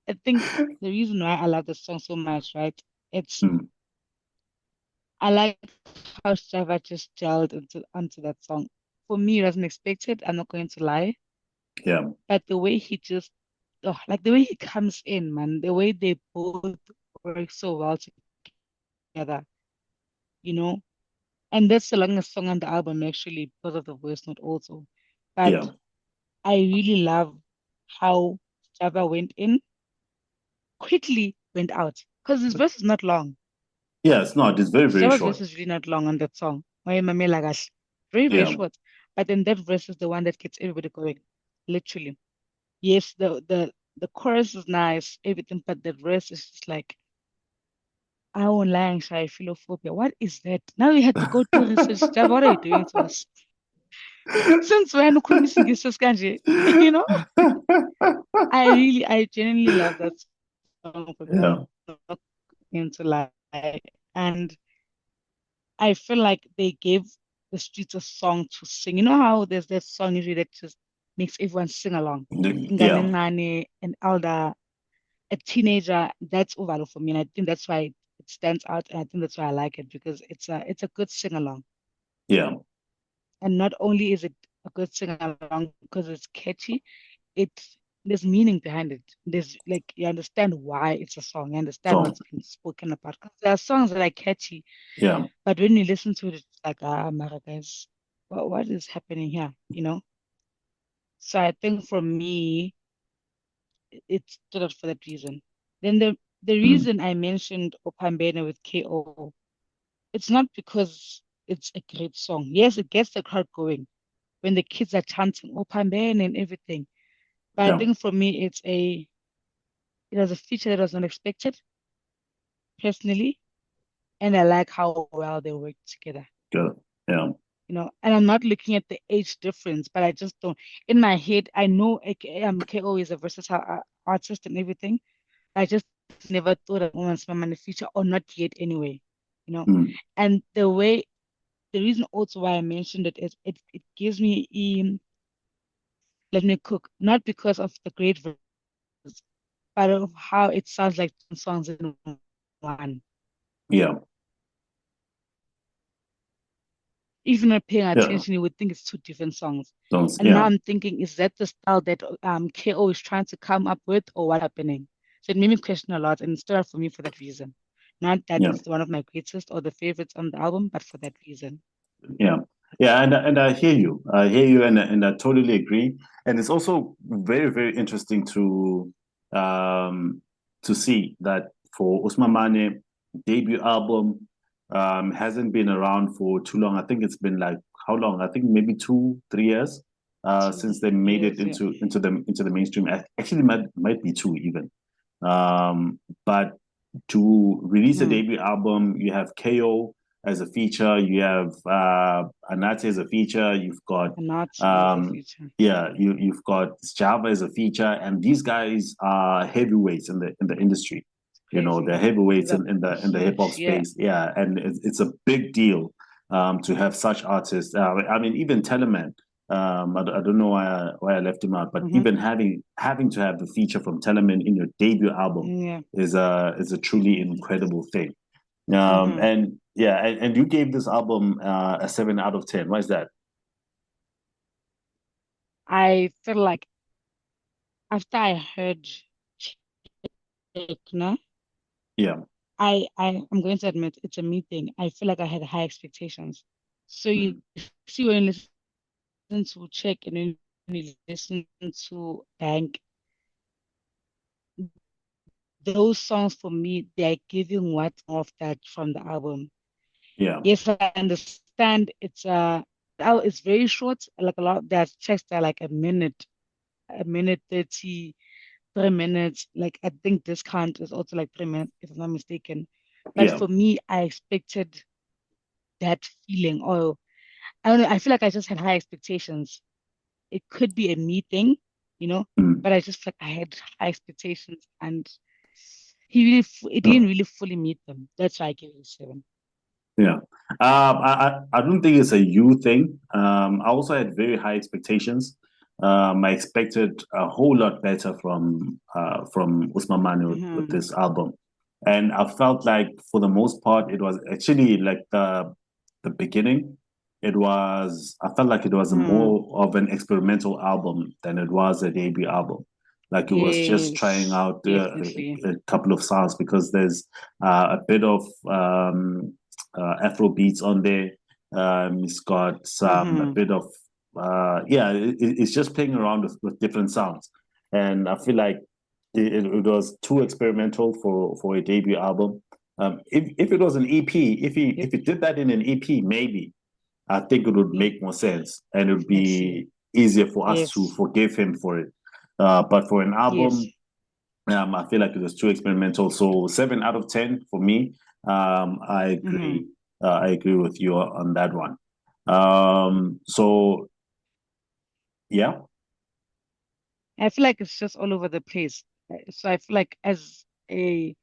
I think the reason why I love this song so much, right? It's I like how Shava just gelled onto that song. For me, it wasn't expected. I'm not going to lie. Yeah. But the way he just, like the way he comes in, man, the way they both work so well together, you know. And that's the longest song on the album, actually, because of the voice note also. But I really love how Java went in, quickly went out. Because his verse is not long. Yeah, it's not. It's very, very Java's short. verse is really not long on that song. Very, very short. But then that verse is the one that gets everybody going. Literally. Yes, the chorus is nice, everything, but the verse is just like, I won't lie, shy philophobia. What is that? Now we had to go to research. Java, what are you doing to us? Since when kanje, you know? I genuinely love that song for me. Yeah. Not going to lie. And I feel like they gave the streets a song to sing. You know how there's that song usually that just makes everyone sing along. Yeah. Ngane, an elder, a teenager, that's Uvalo for me. And I think that's why it stands out. And I think that's why I like it because it's a good sing along. Yeah. And not only is it a good sing along because it's catchy, it there's meaning behind it. There's like you understand why it's a song. You understand So what's being spoken about. 'Cause there are songs that are catchy, yeah. but when you listen to it, it's like, Mara guys, what is happening here? You know? So I think for me, it stood out for that reason. Then the Mm. reason I mentioned Opambene with KO, it's not because it's a great song. Yes, it gets the crowd going when the kids are chanting Opambene and everything. But I Yeah. think for me, it was a feature that was unexpected, personally, and I like how well they work together. Good. Yeah. And I'm not looking at the age difference, but I just don't. In my head, I know KO is a versatile artist and everything. I just never thought of Woman's Mama in the future, or not yet anyway. You know, Mm. and the reason also why I mentioned it is it gives me let me cook, not because of the great verse, but of how it sounds like two songs in one. Yeah. Even not paying Yeah. attention, you would think it's two different songs. Don't. And now Yeah. I'm thinking, is that the style that KO is trying to come up with, or what's happening? So it made me question a lot, and it stood out for me for that reason. Not that Yeah. it's one of my greatest or the favorites on the album, but for that reason. Yeah. Yeah. And I hear you. I hear you, and I totally agree. And it's also very, very interesting um to see that for Usimamane debut album hasn't been around for too long. I think it's been like how long? I think maybe 2, 3 years since they made it Yes, yeah. into the mainstream. Actually, might be two even. But to release a Mm-hmm. debut album, you have KO as a feature, you have Anate as a feature, you've got And not as a feature. you've got Java as a feature, and these guys are heavyweights in the industry. They're Crazy. heavyweights The in the hip hop huge, yeah. space. Yeah, and it's a big deal to have such artists. I mean, even Teleman. I don't know why I left him out, but Mm-hmm. even having to have the feature from Teleman in your debut album Yeah. is a truly incredible thing. Mm-hmm. And yeah, and you gave this album a 7 out of 10. Why is that? I feel like after I heard Chekna, Yeah. I'm going to admit it's a me thing. I feel like I had high expectations. So you see when you listen to Check and when you listen to Bank, those songs for me, they're giving what's off that from the album. Yeah. Yes, I understand it's very short. Like a lot there's tracks that are like a minute 30, 3 minutes. Like I think this count is also like 3 minutes, if I'm not mistaken. But Yeah. for me, I expected that feeling. Or I don't know, I feel like I just had high expectations. It could be a me thing, you know, Mm. but I just feel like I had high expectations and it Yeah. didn't really fully meet them. That's why I gave it a 7. Yeah. I don't think it's a you thing. I also had very high expectations. I expected a whole lot better from Usimamane with Mm-hmm. this album, and I felt like for the most part it was actually like the beginning. I felt like it was Mm. more of an experimental album than it was a debut album. Like it was just trying Yes, out definitely. a couple of sounds because there's a bit of Afro beats on there. It's got a Mm-hmm. bit of it's just playing around with different sounds, and I feel like it was too experimental for a debut album. If it was an EP, Yep. if he did that in an EP, maybe I think it would Yep. make more sense and it would I see. be easier for us to Yes. forgive him for it. But for an Yes. album, I feel like it was too experimental. So 7 out of 10 for me. I Mm-hmm. agree. I agree with you on that one. So Yeah. I feel like it's just all over the place. So I feel like as a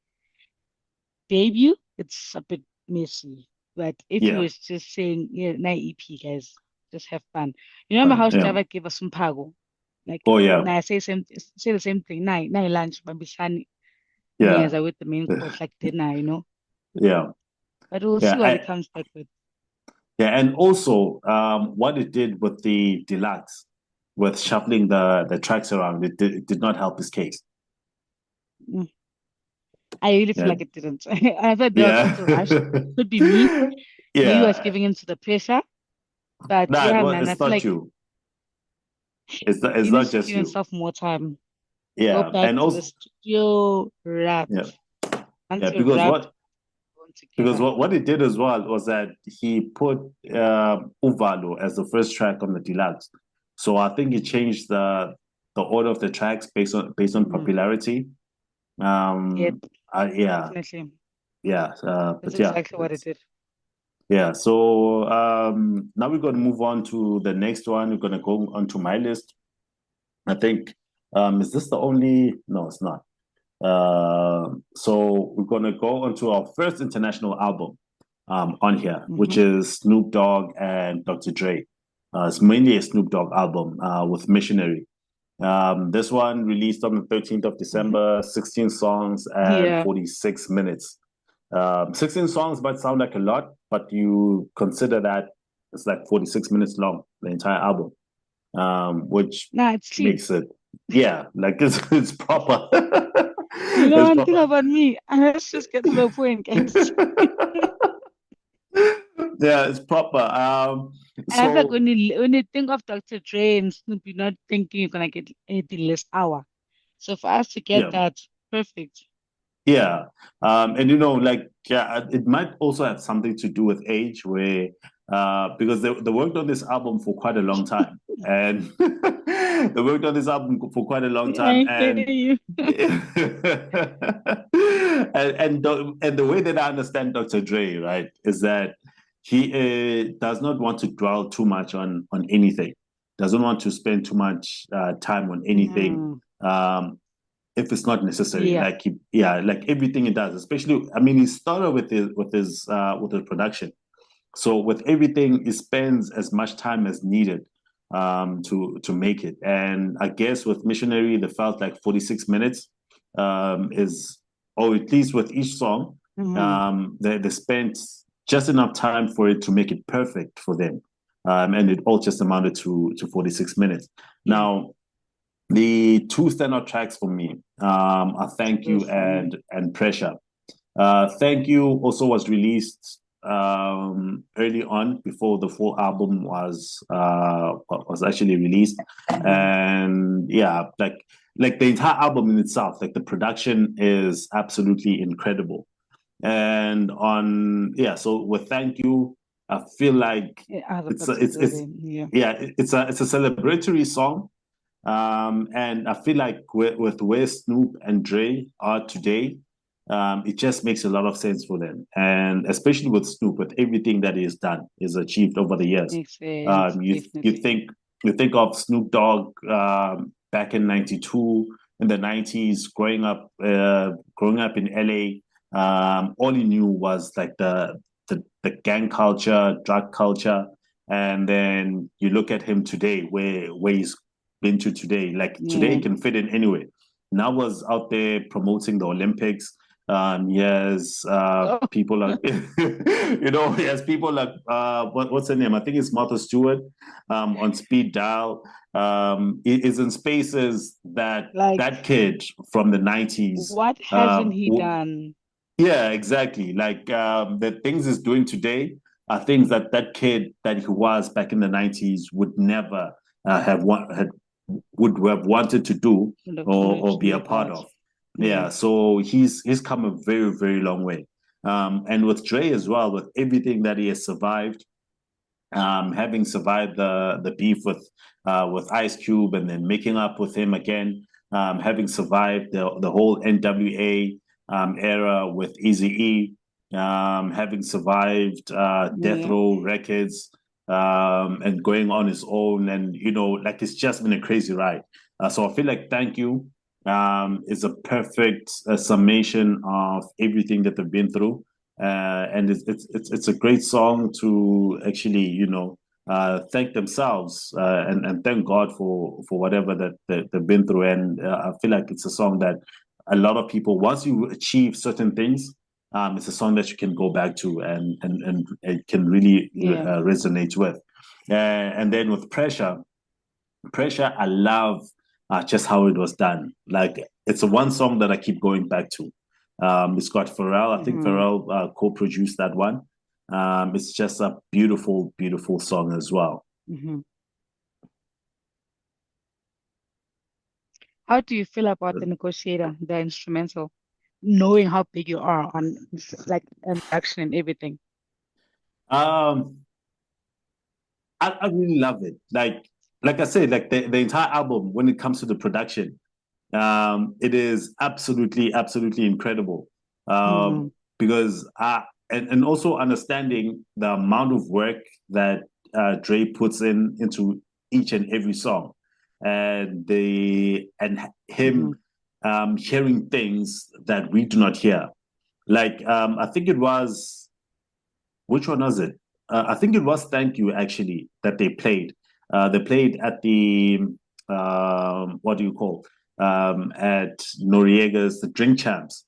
debut, it's a bit messy. But if you Yeah. was just saying, yeah, na EP, guys, just have fun. You remember how Yeah. Strava gave us some pago? Like, Oh yeah. now I say the same thing. Now lunch, bambishani, Yeah. with the main course, like dinner, Yeah. But we'll see Yeah. what it comes back with. Yeah. And also, what it did with the deluxe, with shuffling the tracks around, it did not help his case. Mm. I really feel Yeah. like it didn't. I thought that was Yeah. also rushed. Could be me. Maybe I was Yeah. giving into the pressure. But No, yeah, man, I it's feel not like you. he It's not needs to just give you. himself more time. Go Yeah. back And to the also, studio, rap. yeah. Yeah. Once you've rapped, go Because together. what it did as well was that he put Uvalo as the first track on the deluxe. So I think he changed the order of the tracks based on Mm. popularity. Yep, Yeah, definitely. yeah. That's But yeah, exactly what it did. yeah. So now we're going to move on to the next one. We're going to go on to my list. I think is this the only? No, it's not. So we're going to go on to our first international album on here, which Mm-hmm. is Snoop Dogg and Dr. Dre. It's mainly a Snoop Dogg album with Missionary. This one released on the 13th of Mm-hmm. December, 16 songs and Yeah. 46 minutes. 16 songs might sound like a lot, but you consider that it's like 46 minutes long, the entire album, which Nah, it's clean. makes it, yeah, like it's proper. You know It's one thing proper. about me, let's just get to the point, guys. Yeah, it's proper. I feel like So when you think of Dr. Dre and Snoop, you're not thinking you're gonna get anything less hour. So for us to get yeah, that, perfect. yeah, and like yeah, it might also have something to do with age, where because they worked on this album for quite a long time, and they worked on this album for quite a long time, I hear and you. and the way that I understand Dr. Dre, right, is that he does not want to dwell too much on anything, doesn't want to spend too much time on anything. Mm, If it's not necessary. yeah. Like like everything he does, especially I mean, he started with his production. So with everything, he spends as much time as needed to make it. And I guess with Missionary, they felt like 46 minutes is, or at least with each song, Mm-hmm. they spent just enough time for it to make it perfect for them. And it all just amounted to 46 minutes. Yeah. Now, the two standout tracks for me are Thank Very You strong. and Pressure. Thank You also was released early on before the full album was actually released. Mm-hmm. And yeah, like the entire album in itself, like the production is absolutely incredible. And so with Thank You, I feel like Yeah, other it's parts of it's the it's day. Yeah. yeah, it's a celebratory song. And I feel like with where Snoop and Dre are today, it just makes a lot of sense for them. And especially with Snoop, with everything that he's done, he's achieved over the years. Makes sense. You Definitely. think of Snoop Dogg back in '92, in the '90s, growing up in LA. All he knew was like the gang culture, drug culture. And then you look at him today, where he's been to today. Like today Yeah. can fit in anywhere. Now was out there promoting the Olympics. He has Oh, people like he has people like what's her name? I think it's Martha Stewart on speed dial. Is in spaces that like, that kid from the 90s what hasn't he done? yeah, exactly. Like the things he's doing today are things that that kid that he was back in the 90s would never would have wanted to do Would have or be dreamed a part about. of. Yeah. Yeah, so he's come a very, very long way. And with Dre as well, with everything that he has survived, having survived the beef with Ice Cube and then making up with him again, having survived the whole NWA era with Eazy-E, having survived Death Yeah. Row Records, and going on his own, and like it's just been a crazy ride. So I feel like Thank You is a perfect summation of everything that they've been through, and it's a great song to actually thank themselves and thank God for whatever that they've been through. And I feel like it's a song that a lot of people, once you achieve certain things, it's a song that you can go back to and it can really resonate with. And then with Pressure, I love just how it was done. Like it's a one song that I keep going back to. It's got Pharrell. I think Pharrell co-produced that one. It's just a beautiful, beautiful song as well. How do you feel about the Negotiator, the instrumental, knowing how big you are on like production and everything? I really love it. Like I said, like the entire album, when it comes to the production, it is absolutely, absolutely incredible. Because and also understanding the amount of work that Dre puts into each and every song, and him hearing things that we do not hear. Like I think it was, which one was it? I think it was Thank You actually that they played. They played at the what do you call at Noriega's the Drink Champs.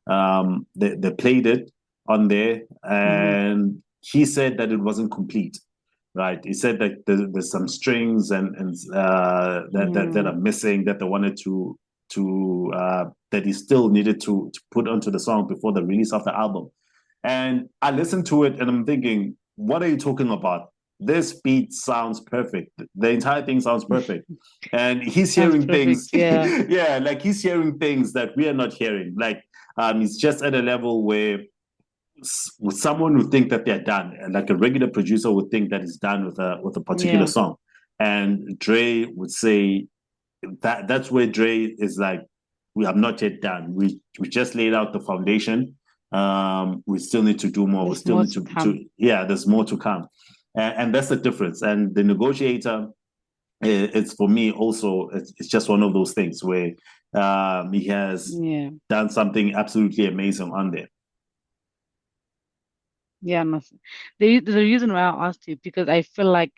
They played it on there, and he said that it wasn't complete. Right, he said that there's some strings and that are missing, that they wanted to that he still needed to put onto the song before the release of the album. And I listened to it and I'm thinking, what are you talking about? This beat sounds perfect. The entire thing sounds perfect. And he's hearing things. Yeah, like he's hearing things that we are not hearing. Like he's just at a level where someone would think that they're done. And like a regular producer would think that it's done with a particular song. And Dre would say that's where Dre is like, we are not yet done. We just laid out the foundation. We still need to do more. There's we still need to there's more to come. And that's the difference. And the Negotiator, it's for me also, it's just one of those things where he has done something absolutely amazing on there. Yeah, no. The reason why I asked you, because I feel like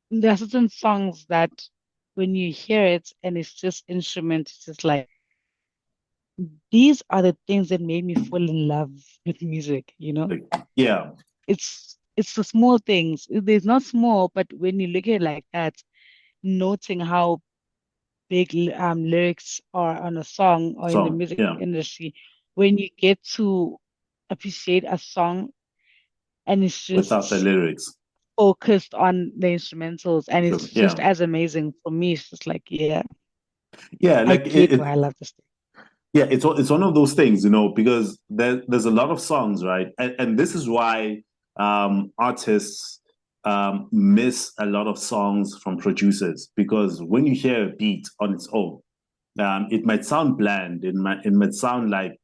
there are certain songs that when you hear it and it's just instrument, it's just like, these are the things that made me fall in love with music, Yeah. It's the small things. It's not small, but when you look at it like that, noting how big lyrics are on a song or in the music industry, when you get to appreciate a song and it's just without the lyrics, focused on the instrumentals, and it's just as amazing for me. It's just like like why I love this thing. Yeah, it's one of those things, because there's a lot of songs, right? And this is why artists miss a lot of songs from producers, because when you hear a beat on its own, it might sound bland. It might sound like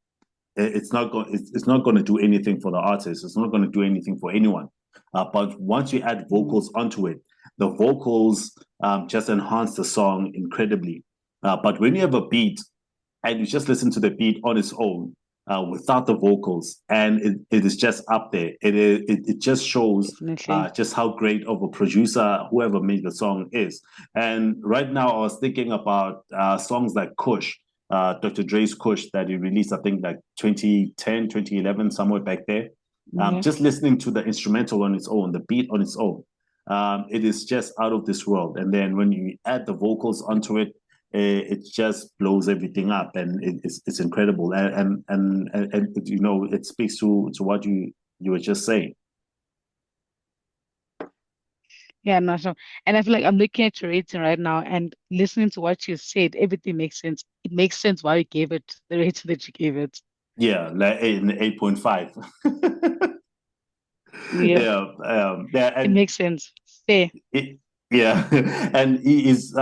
it's not going to do anything for the artist. It's not going to do anything for anyone. But once you add vocals onto it, the vocals just enhance the song incredibly. But when you have a beat and you just listen to the beat on its own, without the vocals, and it is just up there. It just shows just how great of a producer whoever made the song is. And right now, I was thinking about songs like Kush, Dr. Dre's Kush that he released, I think like 2010, 2011, somewhere back there. Just listening to the instrumental on its own, the beat on its own, it is just out of this world. And then when you add the vocals onto it, it just blows everything up, and it's incredible. And it speaks to what you were just saying. Yeah, no, sure. And I feel like I'm looking at your rating right now and listening to what you said, everything makes sense. It makes sense why you gave it the rating that you gave it. Yeah, like 8.5. Yeah, and it makes sense. Stay. And he is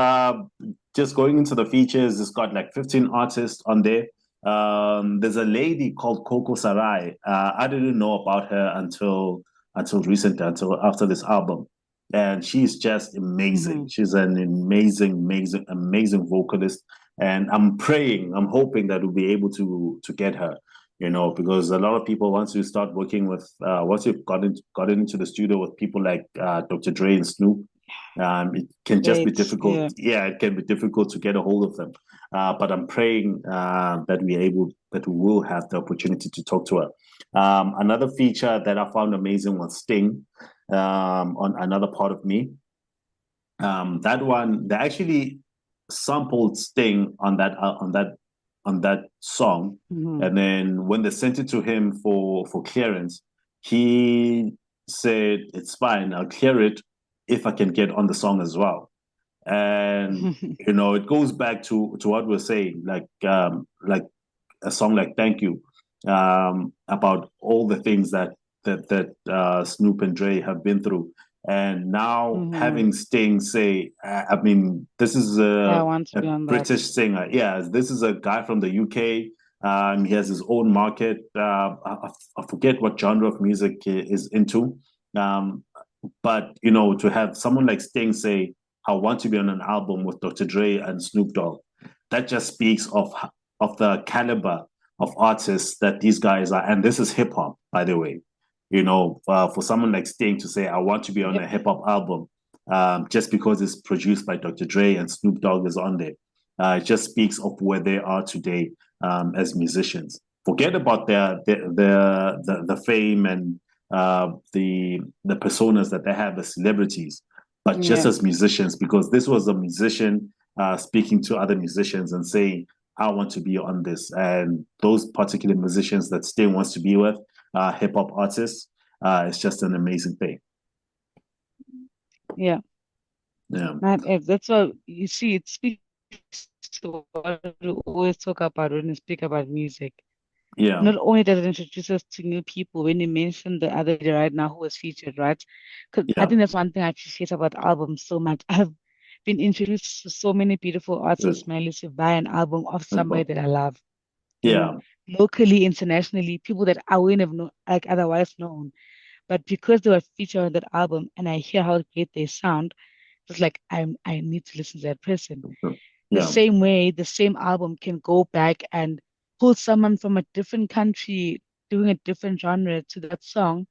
just going into the features. It's got like 15 artists on there. There's a lady called Coco Sarai. I didn't know about her until recently, until after this album. and she's just amazing. She's an amazing vocalist, and I'm hoping that we'll be able to get her, because a lot of people, once you start working with, once you've gotten into the studio with people like Dr. Dre and Snoop, it can just be difficult. Yeah, it can be difficult to get a hold of them. But I'm praying that we will have the opportunity to talk to her. Another feature that I found amazing was Sting on Another Part of Me. That one, they actually sampled Sting on that song, and then when they sent it to him for clearance, he said, "It's fine, I'll clear it if I can get on the song as well." And it goes back to what we're saying, like a song like "Thank You," about all the things that Snoop and Dre have been through. And now having Sting say, I mean, this is a British singer. Yeah, this is a guy from the UK. He has his own market. I forget what genre of music he is into. But, to have someone like Sting say, "I want to be on an album with Dr. Dre and Snoop Dogg," that just speaks of the caliber of artists that these guys are. And this is hip hop, by the way. For someone like Sting to say, "I want to be on a hip hop album," just because it's produced by Dr. Dre and Snoop Dogg is on there, it just speaks of where they are today as musicians. Forget about the fame and the personas that they have as celebrities, but just as musicians, because this was a musician speaking to other musicians and saying, "I want to be on this." And those particular musicians that Sting wants to be with, hip hop artists, it's just an amazing thing. Yeah. That's what you see. It speaks to what we always talk about when we speak about music. Yeah. Not only does it introduce us to new people, when you mentioned the other day right now who was featured, right? Because I think that's one thing I appreciate about albums so much. I've been introduced to so many beautiful artists, Manelisi, via an album of somebody that I love. Locally, internationally, people that I wouldn't have known, like otherwise known. But because they were featured on that album and I hear how great they sound, it's like I need to listen to that person. The same way, the same album can go back and pull someone from a different country doing a different genre to that song,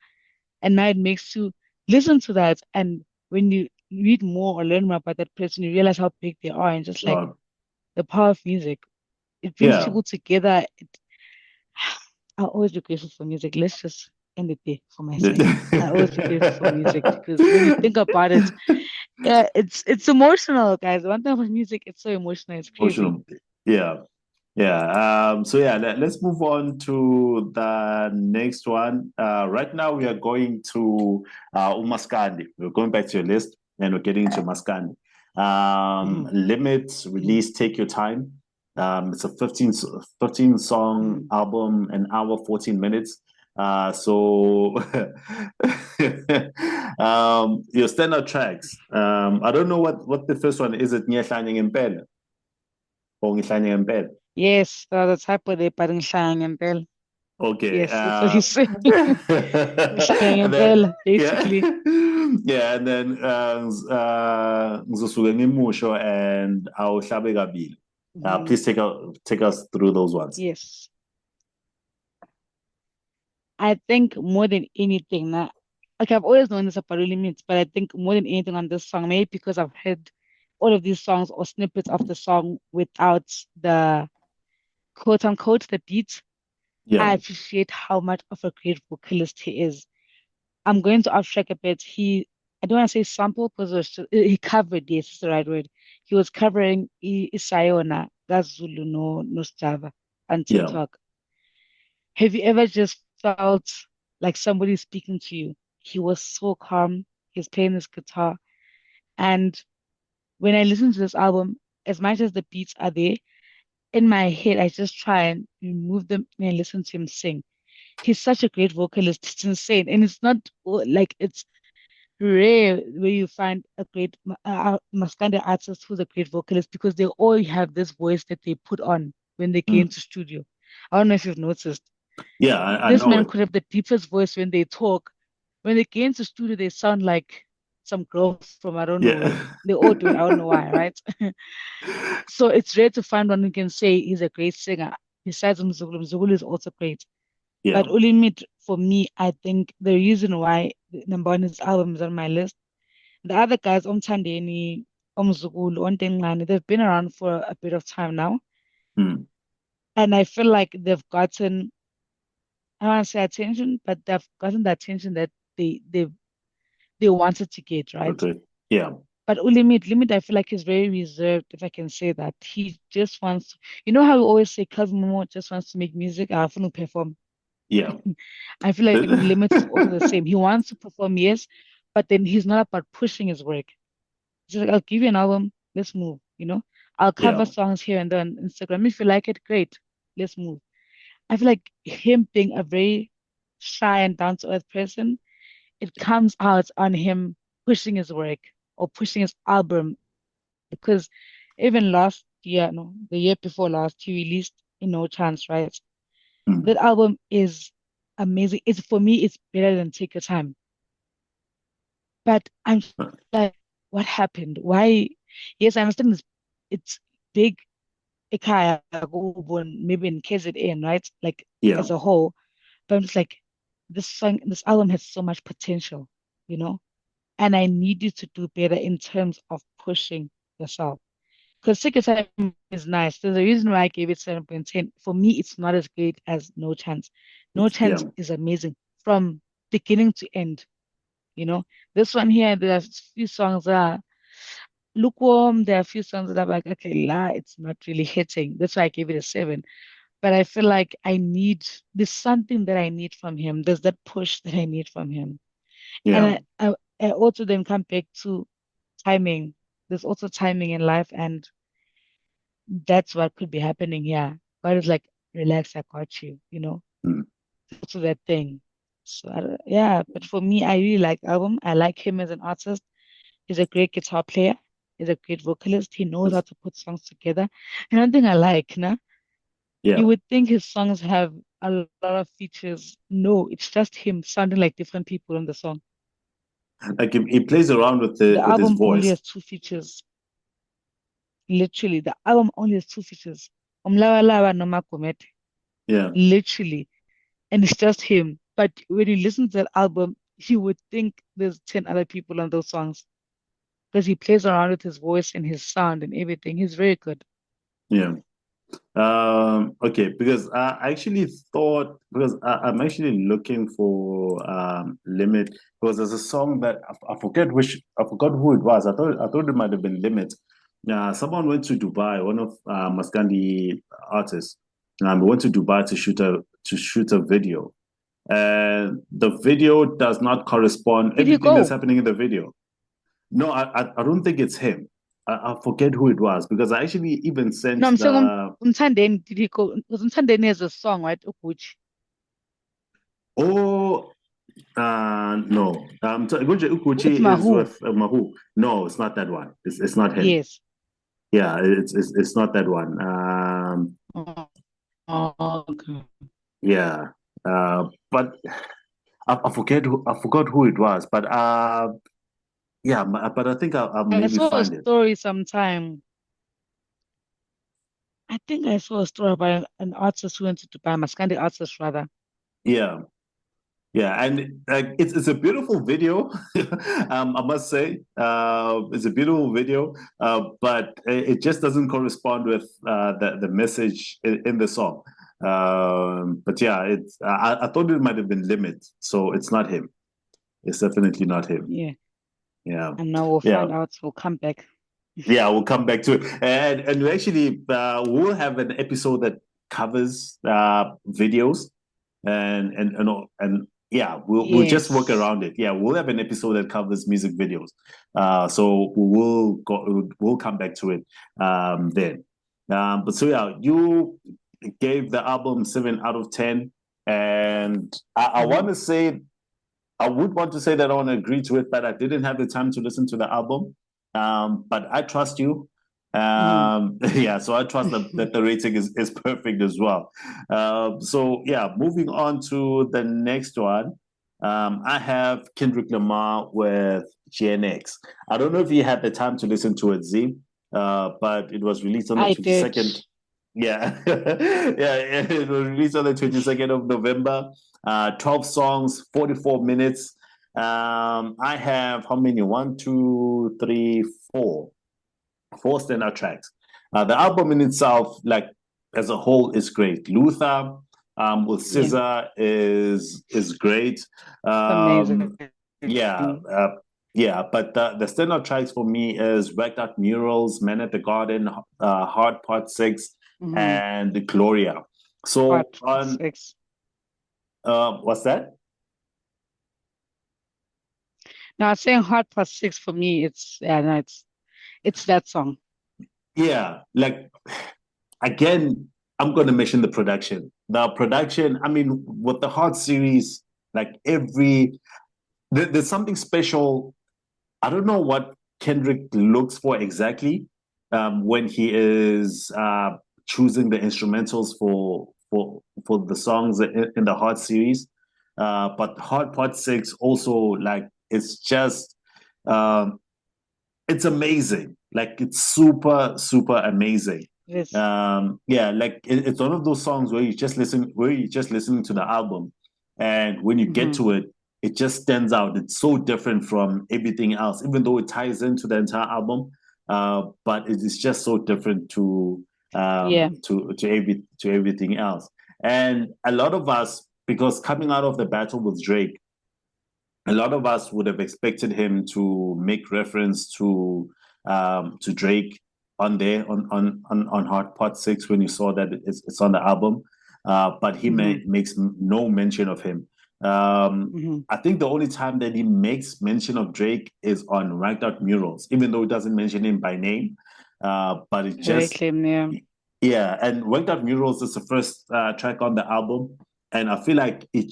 and now it makes you listen to that. And when you read more or learn more about that person, you realize how big they are, and just like the power of music, it brings people together. I always be grateful for music. Let's just end it there for my side. I always be grateful for music because when you think about it, yeah, it's emotional, guys. One thing about music, it's so emotional. It's crazy. Emotional. Yeah. So let's move on to the next one. Right now we are going to Umaskandi. We're going back to your list and we're getting into Maskandi. Limit, release, Take Your Time. It's a 15 song album, an hour, 14 minutes. So your standout tracks. I don't know what the first one is. It Ngiyahlanya Ngempela or Ngihlanya Ngempela? Yes, the type of the but Ngihlanya Ngempela. Okay. Yes, that's what he's saying. Ngihlanya Ngempela, basically. Yeah, and then Ngizosuke Ngimusho and Awuhlabe Kabili. Please take us through those ones. Yes. I think more than anything, like I've always known this about limits, but I think more than anything on this song, maybe because I've heard all of these songs or snippets of the song without the quote unquote the beat. I appreciate how much of a great vocalist he is. I'm going to abstract a bit. I don't want to say sample because he covered, yes, it's the right word. He was covering Isayona, that's Zulu, no Java, and TikTok. Have you ever just felt like somebody speaking to you? He was so calm. He's playing his guitar. And when I listen to this album, as much as the beats are there, in my head, I just try and remove them and listen to him sing. He's such a great vocalist. It's insane. And it's not like it's rare where you find a great Maskandi artist who's a great vocalist because they all have this voice that they put on when they get into studio. I don't know if you've noticed. Yeah, this man could have the deepest voice when they talk. When they get into studio, they sound like some growth from I don't know where. They all do it. I don't know why, right? So it's rare to find one who can say he's a great singer. Besides Mzukulu, Mzukulu is also great. Yeah. But Ulimit, for me, I think the reason why number one his album is on my list. The other guys, Omthandeni, Omzukulu, Ontengane, they've been around for a bit of time now. And I feel like they've gotten, I don't want to say attention, but they've gotten the attention that they wanted to get, right? Okay. Yeah. But Limit, I feel like he's very reserved, if I can say that. He just wants to, you know how we always say Kelvin Momo just wants to make music, I want to perform. Yeah. I feel like Limit is also the same. He wants to perform, yes, but then he's not about pushing his work. He's like, I'll give you an album, let's move, you know? I'll cover songs here and there on Instagram. If you like it, great, let's move. I feel like him being a very shy and down to earth person, it comes out on him pushing his work or pushing his album. Because even last year, no, the year before last, he released No Chance, right? That album is amazing. It's for me, it's better than Take Your Time. But I'm like, what happened? Why? Yes, I understand it's big Ikaya, maybe in KZN, right? Like as a whole. But I'm just like, this album has so much potential, you know? And I need you to do better in terms of pushing yourself. Because Take Your Time is nice. There's a reason why I gave it 7.10. For me, it's not as great as No Chance. No Chance is amazing from beginning to end. You know, this one here, there are a few songs that are lukewarm. There are a few songs that are like, okay, it's not really hitting. That's why I gave it a 7. But I feel like there's something that I need from him. There's that push that I need from him. And I also then come back to timing. There's also timing in life, and that's what could be happening here. God is like, relax, I got you, you know? Also that thing. So yeah, but for me, I really like the album. I like him as an artist. He's a great guitar player. He's a great vocalist. He knows how to put songs together. And one thing I like, nah, you would think his songs have a lot of features. No, it's just him sounding like different people in the song. Like he plays around with The his album only voice. has 2 features. Literally, the album only has 2 features. Umlawa Noma Komete. Yeah. Literally. And it's just him. But when you listen to that album, you would think there's 10 other people on those songs. Because he plays around with his voice and his sound and everything. He's very good. Yeah. Okay, because I actually thought, because I'm actually looking for Limit, because there's a song that I forgot who it was. I thought it might have been Limit. Someone went to Dubai, one of Maskandi artists, went to Dubai to shoot a video. And the video does not correspond Did he everything that's go? happening in the video. No, I don't think it's him. I forget who it was, because I actually even sent No, I'm saying the Mthandeni, did he go? Because Mthandeni has a song, right? Ukuchi. Oh, no. Gunje With Ukuchi is Mahu. with Mahu. No, it's not that one. It's not him. Yes. Yeah, it's not that one. Okay. Yeah. But I forgot who it was. But yeah, but I think I'll I maybe saw a find it. story sometime. I think I saw a story about an artist who went to Dubai, Maskandi artist rather. Yeah. Yeah, and it's a beautiful video. I must say, it's a beautiful video, but it just doesn't correspond with the message in the song. But yeah, I thought it might have been Limit, so it's not him. It's definitely not him. Yeah. Yeah, And now we'll find out. We'll come back. Yeah, we'll come back to it, and we actually we'll have an episode that covers videos and yeah, we'll just work around it. Yeah, we'll have an episode that covers music videos. So we'll come back to it then. But so yeah, you gave the album 7 out of 10, and I want to say, I would want to say that I want to agree to it, but I didn't have the time to listen to the album. But I trust you. Yeah, so I trust that the rating is perfect as well. So yeah, moving on to the next one. I have Kendrick Lamar with GNX. I don't know if you had the time to listen to it, Zee, but it was released on the I 22nd. did. Yeah, yeah, it was released on the 22nd of November. 12 songs, 44 minutes. I have how many? One, two, three, four. Four standout tracks. The album in itself, like as a whole, is great. Luther with Yeah, Scissor is great. it's amazing. Yeah, yeah. But the standout tracks for me is Wrecked Out Murals, Man at the Garden, Hard Part 6, Mm-hmm. and Gloria. So Part on 6. what's that? Now, saying Hot Part 6 for me, it's yeah, no, it's that song. Yeah, like again, I'm going to mention the production. The production, I mean, with the Hard series, like there's something special. I don't know what Kendrick looks for exactly when he is choosing the instrumentals for the songs in the Hard series. But Hard Part 6 also, like, it's just um, it's amazing. Like it's super, super amazing. Yes. Yeah, like it's one of those songs where you just listening to the album, and when you get Mm-hmm. to it, it just stands out. It's so different from everything else, even though it ties into the entire album. But it is just so different Yeah. to everything else. And a lot of us, because coming out of the battle with Drake, a lot of us would have expected him to make reference to Drake on there on Hard Part 6 when you saw that it's on the album, but he Mm-hmm. makes no mention of him. Mm-hmm. I think the only time that he makes mention of Drake is on Ranked Out Murals, even though it doesn't mention him by name. But it just Directly, yeah. yeah, and Ranked Out Murals is the first track on the album, and I feel like he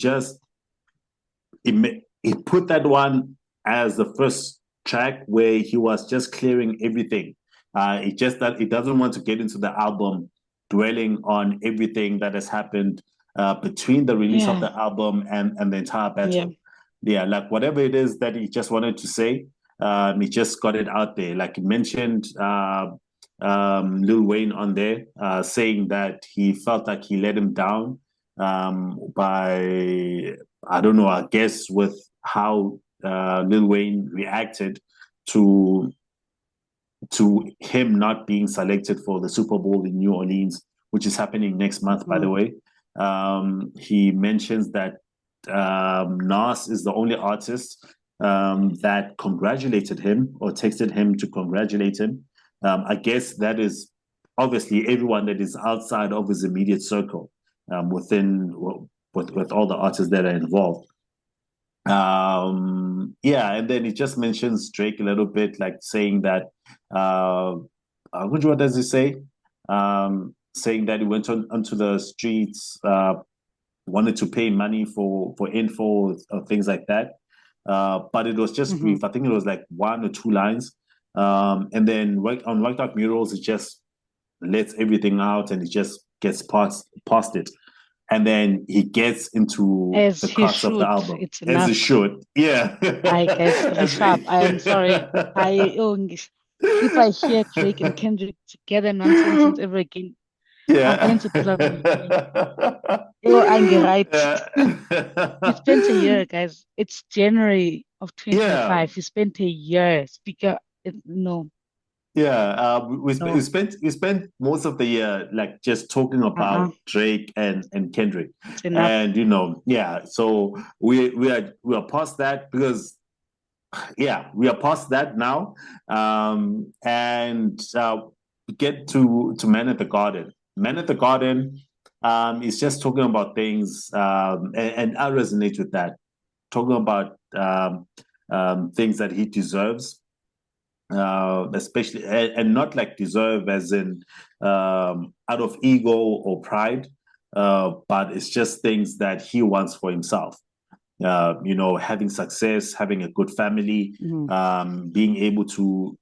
put that one as the first track where he was just clearing everything. It just that it doesn't want to get into the album dwelling on everything that has happened between the release of Yeah. the album and the entire Yeah. battle. Yeah, like whatever it is that he just wanted to say, he just got it out there. Like he mentioned Lil Wayne on there, saying that he felt like he let him down by I don't know, I guess with how Lil Wayne reacted to him not being selected for the Super Bowl in New Orleans, which is happening next month, by Mm-hmm. the way. He mentions that Nas is the only artist that congratulated him or texted him to congratulate him. I guess that is obviously everyone that is outside of his immediate circle within with all the artists that are involved. Yeah, and then he just mentions Drake a little bit, like saying that what does he say? Saying that he went onto the streets, wanted to pay money for info or things like that. But it was just Mm-hmm. brief. I think it was like one or two lines. And then on White Out Murals, it just lets everything out and it just gets past it, and then he gets into As the he crux of the should. album It's as he enough. should. Yeah, I guess as Rishab, I am sorry. If I hear Drake and Kendrick together nonsense ever again, I'm yeah, going to pull out my phone. Oh, anger, right? We spent a year, guys. It's January of yeah. 2025. We spent a year. Speaker, no, Yeah, no. we spent most of the year like just talking Uh-uh. about Drake and Kendrick, It's enough. and yeah. So we are past that because yeah, we are past that now, and get to Man at the Garden. Man at the Garden is just talking about things, and I resonate with that. Talking about things that he deserves, especially and not like deserve as in out of ego or pride, but it's just things that he wants for himself. Having success, having a good family, Mhm. being able to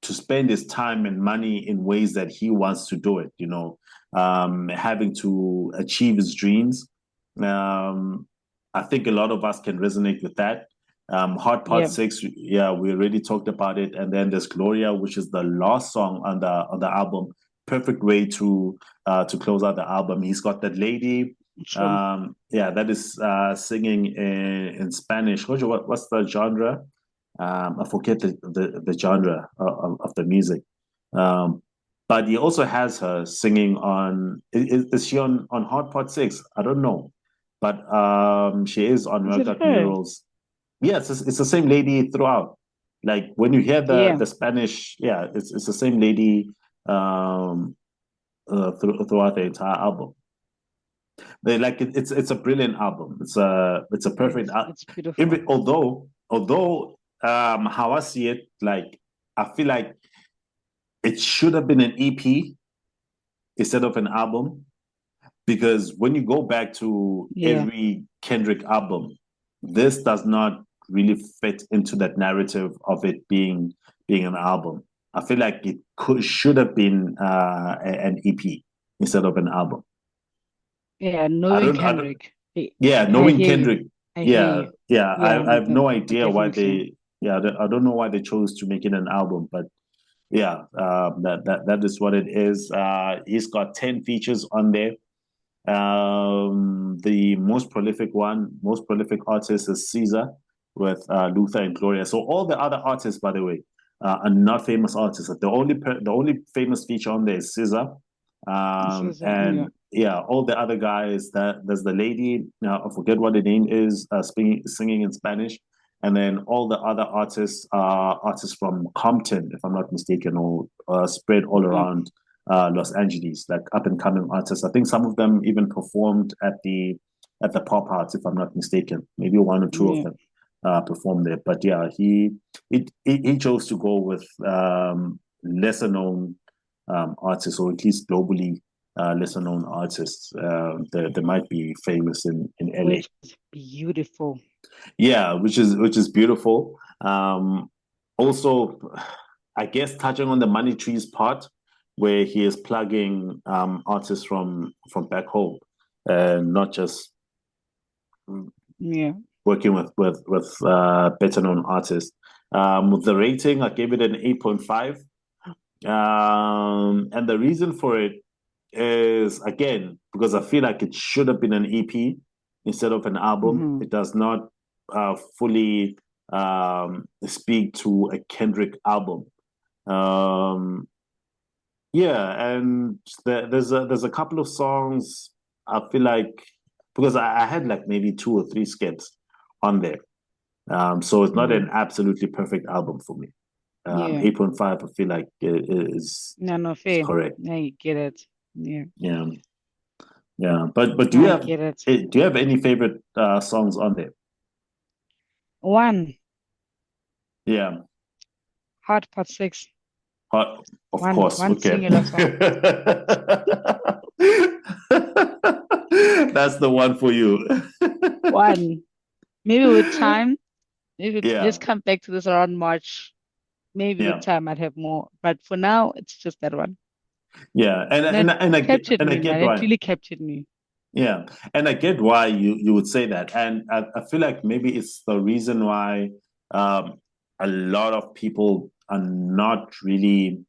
spend his time and money in ways that he wants to do it. Having to achieve his dreams. Um, I think a lot of us can resonate with that. Hot Pot 6, yeah, we already talked about it. And then there's Gloria, which is the last song on the album. Perfect way to close out the album. He's got that lady, that is singing in Spanish. What's the genre? I forget the genre of the music. But he also has her singing on. Is she on Hot Pot 6? I don't know, but she is on Milk Murals. Yes, it's the same lady throughout. Like when you hear the Spanish, it's the same lady throughout the entire album. It's a brilliant album. It's a perfect album. It's beautiful. Although how I see it, like I feel like it should have been an EP instead of an album, because when you go back to every Kendrick album, this does not really fit into that narrative of it being an album. I feel like it should have been an EP instead of an album. Yeah, knowing Kendrick. Knowing Kendrick. I have no idea definitely. why they. I don't know why they chose to make it an album, but that is what it is. He's got 10 features on there. The most prolific artist is Caesar with Luther and Gloria. So all the other artists, by the way, are not famous artists. The only famous feature on there is Caesar. All the other guys. There's the lady. I forget what the name is. Singing in Spanish. And then all the other artists are artists from Compton, if I'm not mistaken, or spread all around Los Angeles, like up and coming artists. I think some of them even performed at the Pop Arts, if I'm not mistaken. Maybe one or two of them performed there. But yeah, he chose to go with lesser known artists, or at least globally lesser known artists. They might be famous in LA. Which is beautiful. Yeah, which is beautiful. Also, I guess touching on the Money Trees part, where he is plugging artists from back home, and not just working with better known artists. With the rating, I gave it an 8.5. And the reason for it is, again, because I feel like it should have been an EP instead of an album. It does not fully speak to a Kendrick album. And there's a couple of songs I feel like, because I had like maybe 2 or 3 skips on there. So it's not an absolutely perfect album for me. 8.5, I feel like is fair. Correct. Yeah, you get it. Yeah. But do you have any favorite songs on there? One. Yeah. Hot Pot 6. Of course. One singular song. That's the one for you. One. Maybe with time, let's come back to this around March. Maybe with time I'd have more, but for now it's just that one. Yeah, and I get why it really captured me. Yeah, and I get why you would say that, and I feel like maybe it's the reason why a lot of people are not really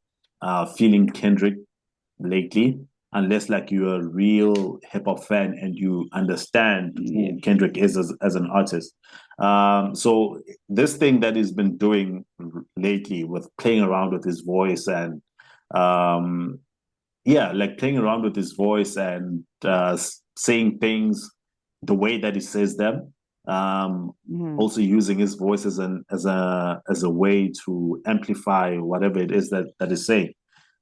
feeling Kendrick lately, unless like you're a real hip hop fan and you understand who Kendrick is as an artist. So this thing that he's been doing lately with playing around with his voice and like playing around with his voice and saying things the way that he says them. Also using his voice as a way to amplify whatever it is that is saying.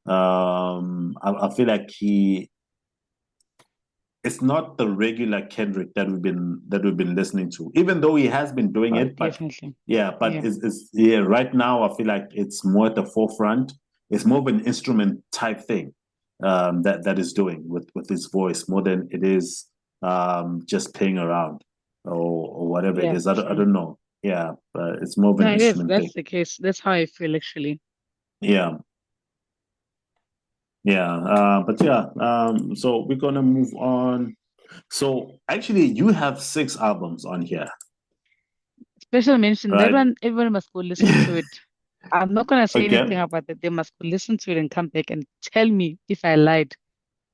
I feel like it's not the regular Kendrick that we've been listening to, even though he has been doing it. But definitely. It's right now I feel like it's more at the forefront. It's more of an instrument type thing that is doing with his voice more than it is just playing around or whatever it is. I don't know. Yeah, but it's more of an instrument thing. That's the case. That's how I feel actually. Yeah. Yeah, so we're gonna move on So actually, you have 6 albums on here, Special mention. That right? one, everyone must go listen to it. I'm not gonna say anything Okay. about it. They must go listen to it and come back and tell me if I lied.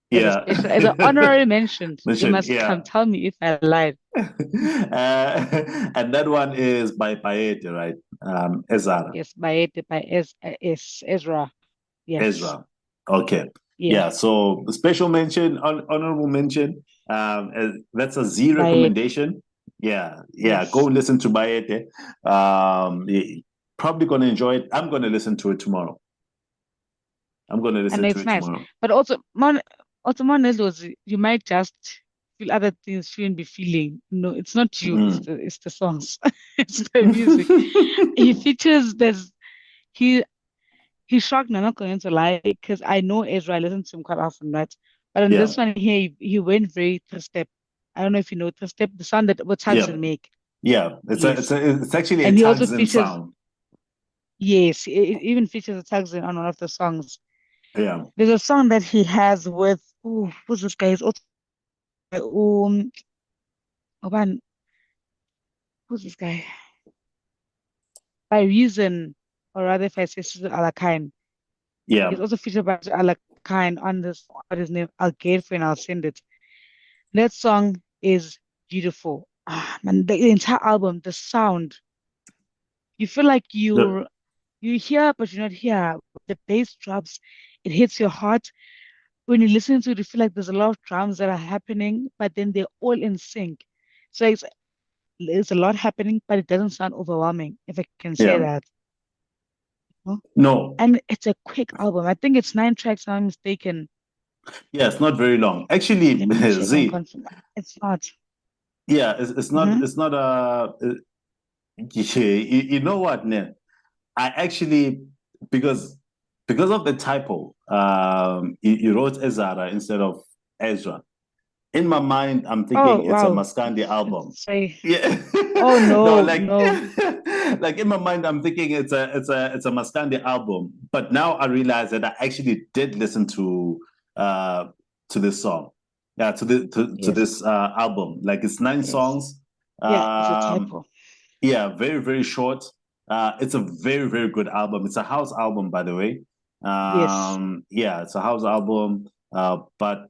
Yeah. As an honorary mention, they Mention, must yeah. come tell me if I lied. And that one is by Bayede, right? Ezra. Yes, by Ezra. Yes, Ezra. Okay. yeah, Yeah. So special mention, honorable mention. That's a Z by recommendation. Yeah. Yeah. Go yes, listen to Bayede. Probably gonna enjoy it. I'm gonna listen to it tomorrow. I'm gonna and listen to it's it nice. tomorrow. But also was you might just feel other things shouldn't be feeling. No, it's not you. Mm. It's the songs. It's the music. He features. He He's shocked, I'm not going to lie, because I know Ezra, I listen to him quite often, right? But on Yeah. this one here, he went very three step. I don't know if you know three step, the sound that what Yeah. Tugsin make. Yeah. Yes. It's actually a And he also tags in features, sound. yes, it even features a Tugsin on one of the songs. Yeah. There's a song that he has with, who's this guy? He's also, oh man, who's this guy? By Reason, or rather, if I say Sister Alakine. Yeah. He's also featured by Alakine on this, what his name? I'll get it and I'll send it. That song is beautiful. Ah, man, the entire album, the sound, you feel like The- you hear, but you're not here. The bass drops, it hits your heart. When you listen to it, you feel like there's a lot of drums that are happening, but then they're all in sync. So it's a lot happening, but it doesn't sound overwhelming, if I can say yeah. that. No? No. And it's a quick album. I think it's 9 tracks, if I'm not mistaken. Yeah, it's not very long. Actually, Let me check and Z. confirm. It's not. Yeah, it's not. Mm-hmm. It's not a. You know what, ne? I actually because because of the typo, you wrote Ezra instead of Ezra. In my mind, I'm thinking Oh, it's a wow. Maskandi album. It's very, Yeah. oh, No, no, like no. like in my mind, I'm thinking it's a Maskandi album. But now I realize that I actually did listen uh to this song. Yeah, to Yes. this album. Like it's 9 Yes. songs. Yeah, it's a Um typo. yeah, very, very short. It's a very, very good album. It's a house album, by the way. Yes. Yeah, it's a house album. But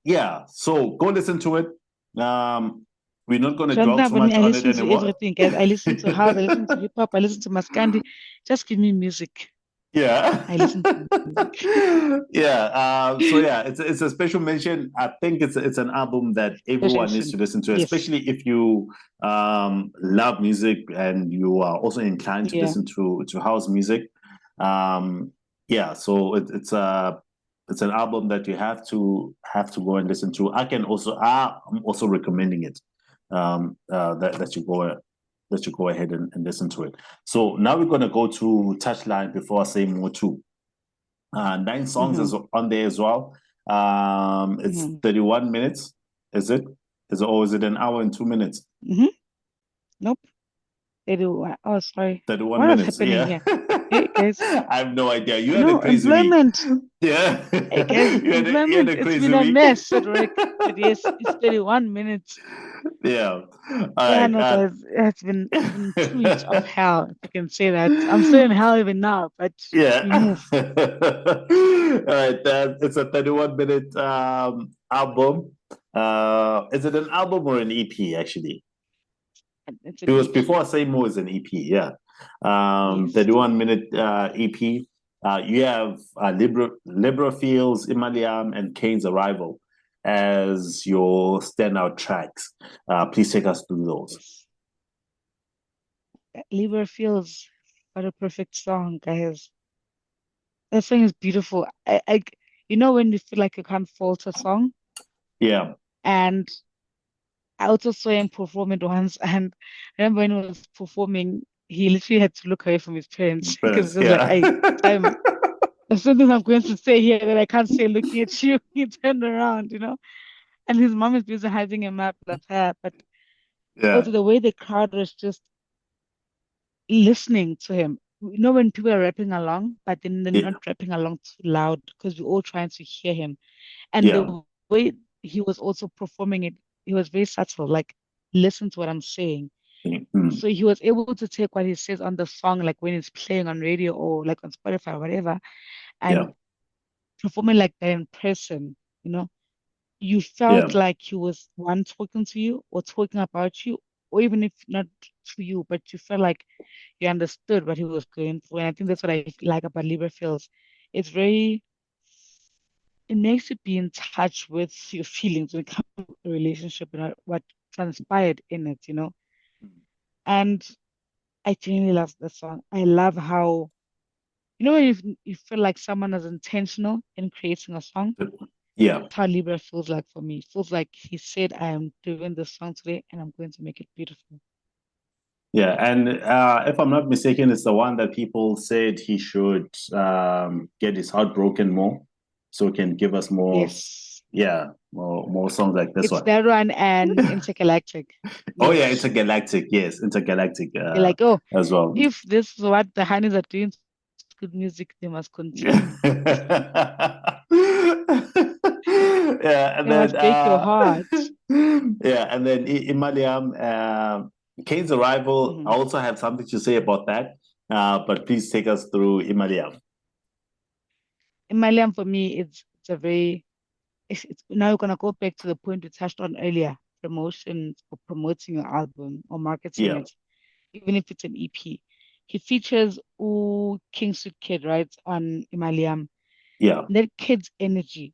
yeah, so go listen to it. We're not going to Don't dwell know, too but me, much I on it listen to anymore. everything, guys. I listen to house, I listen to hip hop, I listen to Maskandi. Just give me music. Yeah. I listen to music. Yeah. So yeah, it's a special mention. I think it's an album that everyone needs Special. to listen to, Yes. especially if you love music and you are also inclined to Yeah. listen to house music. Um, yeah, so it's an album that you have to go and listen to. I'm also recommending it. That you go ahead and listen to it. So now we're gonna go to Touchline before I say more too. 9 songs Mm-hmm. is on there as well. It's Mm-hmm. 31 minutes. Is it? Is it an hour and 2 minutes? Mm-hmm. Nope. They do. Oh, sorry. 31 What is minutes. happening Yeah. here? Hey, guys. I have no idea. You had a No, crazy week. employment. Yeah. Hey, guys, You had employment. a It's crazy been a week. mess at work. But yes, it's 31 minutes. Yeah. All Yeah, right. no, guys, it's been 2 weeks of hell, if you can say that. I'm still in hell even now, but Yeah. we move. All right. It's a 31-minute album. Is it an album or an EP actually? It's It an was EP. before Say More is an EP, yeah. Yes. 31-minute EP. You have Libra Fields, Imaliam, and Kane's Arrival as your standout tracks. Please take us through those. Yes. Libra feels what a perfect song, guys. That song is beautiful. When you feel like you can't fault a song, Yeah. and I also saw him perform it once, and I remember when he was performing, he literally had to look away from his parents because Friends, he was like, yeah. "I time there's something I'm going to say here that I can't say looking at you." He turned around. And his mom is busy hiding him up like that. But Yeah. also the way the crowd was just listening to him. When people are rapping along, but then they're Yeah. not rapping along too loud because we're all trying to hear him. And Yeah. the way he was also performing it. He was very subtle, like listen to what I'm saying. Mm-hmm. So he was able to take what he says on the song, like when it's playing on radio or like on Spotify or whatever, and performing like that in person, you know. You felt like he was one talking to you or talking about you, or even if not to you, but you felt like you understood what he was going through. And I think that's what I like about Libra feels. It's very, it makes you be in touch with your feelings when it comes to a relationship and what transpired in it, you know. And I genuinely love the song. I love how, you know, when you feel like someone is intentional in creating a song. Yeah. That's how Libra feels like for me. It feels like he said, I am doing this song today and I'm going to make it beautiful. Yeah, and if I'm not mistaken, it's the one that people said he should get his heart broken more, so he can give us more. Yes. Yeah, more songs like this It's one. that one and Intergalactic. Oh yeah, Yes. Intergalactic. Yes, Intergalactic. You're like, oh, As well. if this is what the Honeys are doing to good music, they must continue. Yeah, and They then must break your heart. yeah, and then Imaliam, Kane's arrival. I Mhm. also have something to say about that. But please take us through Imaliam. Imalian for me, it's a very now you're gonna go back to the point we touched on earlier, promotions or promoting your album or marketing Yeah, it, even if it's an EP. He features King Suit Kid, right, on Imaliam. yeah. That kid's energy,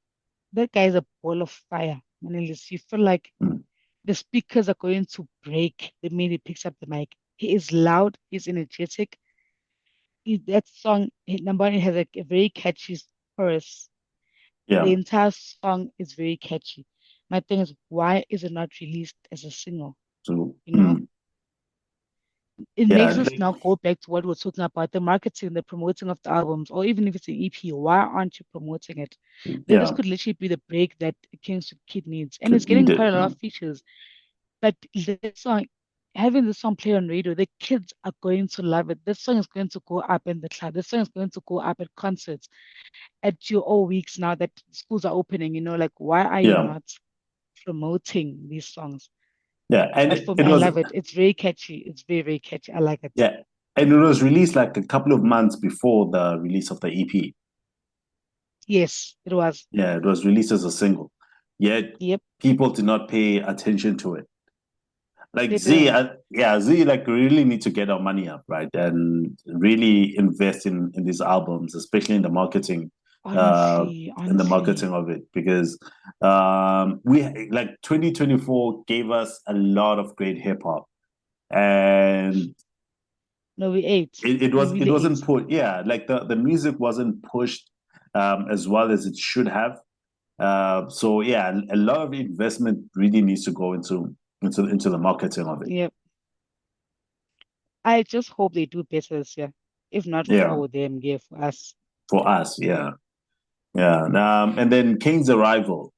that guy is a ball of fire. Manelisi, you feel like Mm. the speakers are going to break the minute he picks up the mic. He is loud, he's energetic. That song, number one, it has a very catchy chorus. Yeah. The entire song is very catchy. My thing is, why is it not released as a single? So, You know, it makes yeah, us now go back to what we we're talking about, the marketing, the promoting of the albums, or even if it's an EP, why aren't you promoting it? This yeah, could literally be the break that King's Kid needs. And it's could getting need it. quite a lot of features. But this song, having this song play on radio, the kids are going to love it. This song is going to go up in the club. This song is going to go up at concerts, at your all weeks now that schools are opening. You know, like why are you Yeah, not promoting these songs? yeah, and But for me, it I was love it. It's very catchy. It's very, very catchy. I like it. yeah, and it was released like a couple of months before the release of the EP. Yes, it was. Yeah, it was released as a single. Yet Yep, people did not pay attention to it. Like they Z, didn't. yeah, Z like really need to get our money up, right? And really invest in these albums, especially uh, Honestly, in the marketing honestly. of it, because we like 2024 gave us a lot of great hip hop, and No, we ate. We it really wasn't ate. put, yeah, like the music wasn't pushed as well as it should have. So yeah, a lot of investment really needs to go into the marketing of it. Yep. I just hope they do better this year. If not Yeah, for them, yeah, for us. for us, yeah, yeah. And then Kane's arrival.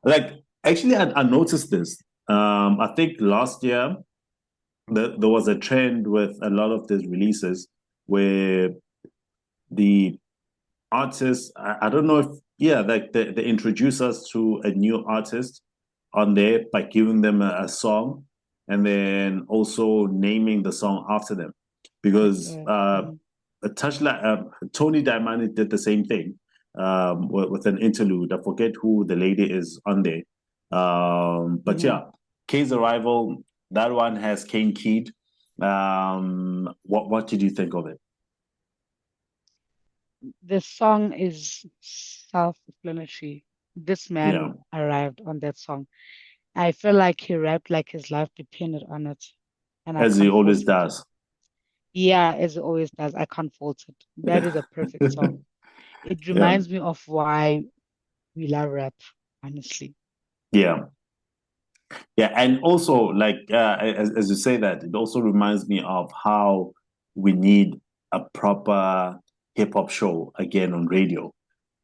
Like actually, I noticed this. I think last year there was a trend with a lot of these releases where the artists, I don't know if, yeah, like they introduce us to a new artist on there by giving them a song and then also naming the song after them. Because Mhm. a touch like Tony Dayimane did the same thing with an interlude. I forget who the lady is on there. But Mhm. yeah, Kane's Arrival, that one has Kane Keed. What did you think of it? The song is self-explanatory. This Yeah, man arrived on that song. I feel like he rapped like his life depended on it, and I as he can't always fault it. does. Yeah, as it always does, I can't fault it. That is a perfect song. It Yeah, reminds me of why we love rap, honestly. yeah, yeah, and also like as you say that, it also reminds me of how we need a proper hip hop show again on radio.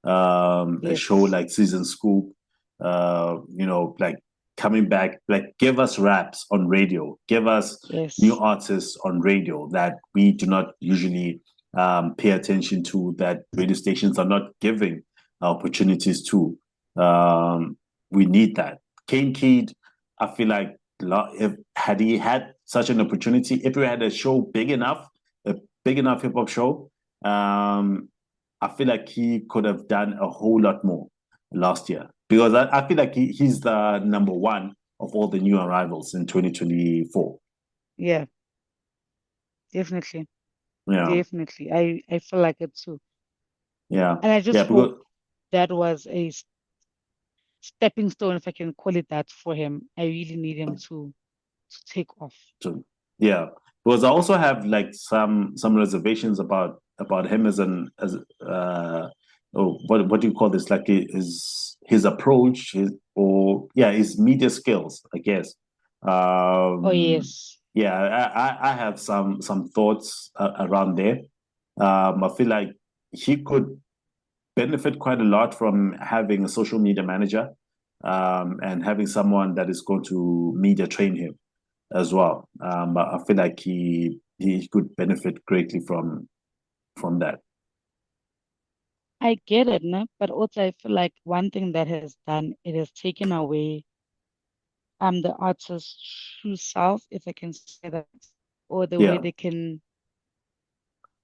A show Yes, like Season Scoop, like coming back, like give us raps on radio, give us new yes, artists on radio that we do not usually pay attention to, that radio stations are not giving opportunities to. We need that. Kane Keed, I feel like had he had such an opportunity, if we had a show big enough, a big enough hip hop show, I feel like he could have done a whole lot more last year, because I feel like he's the number one of all the new arrivals in 2024. Yeah, definitely. Yeah. Definitely. I feel like it too. Yeah. And I just Yeah. hope Because that was a stepping stone, if I can call it that, for him. I really need him to take off. yeah, because I also have like some reservations about him as what do you call this, like his approach, his media skills, I guess. Oh yes. Yeah, I have some thoughts around there. I feel like he could benefit quite a lot from having a social media manager, and having someone that is going to media train him as well. I feel like he could benefit greatly from that. I get it, no? But also I feel like one thing that has done, it has taken away the artist's true self, if I can say that, or the way Yeah. they can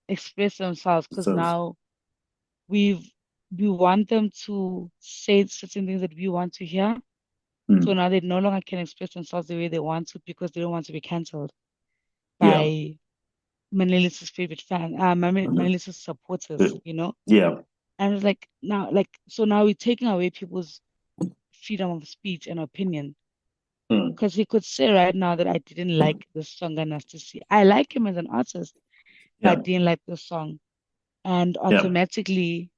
express themselves. Because So, now we've we want them to say certain things that we want to hear. So now they no longer can express themselves the way they want to, because they don't want to be cancelled yeah. by Manelisi's favorite fan, Manelisi's supporters, Yeah. And it's like so now we're taking away people's freedom of speech and opinion. Because he could say right now that I didn't like this song Anastasia. I like him as an artist, but I Yeah. didn't like the song. And Yeah. automatically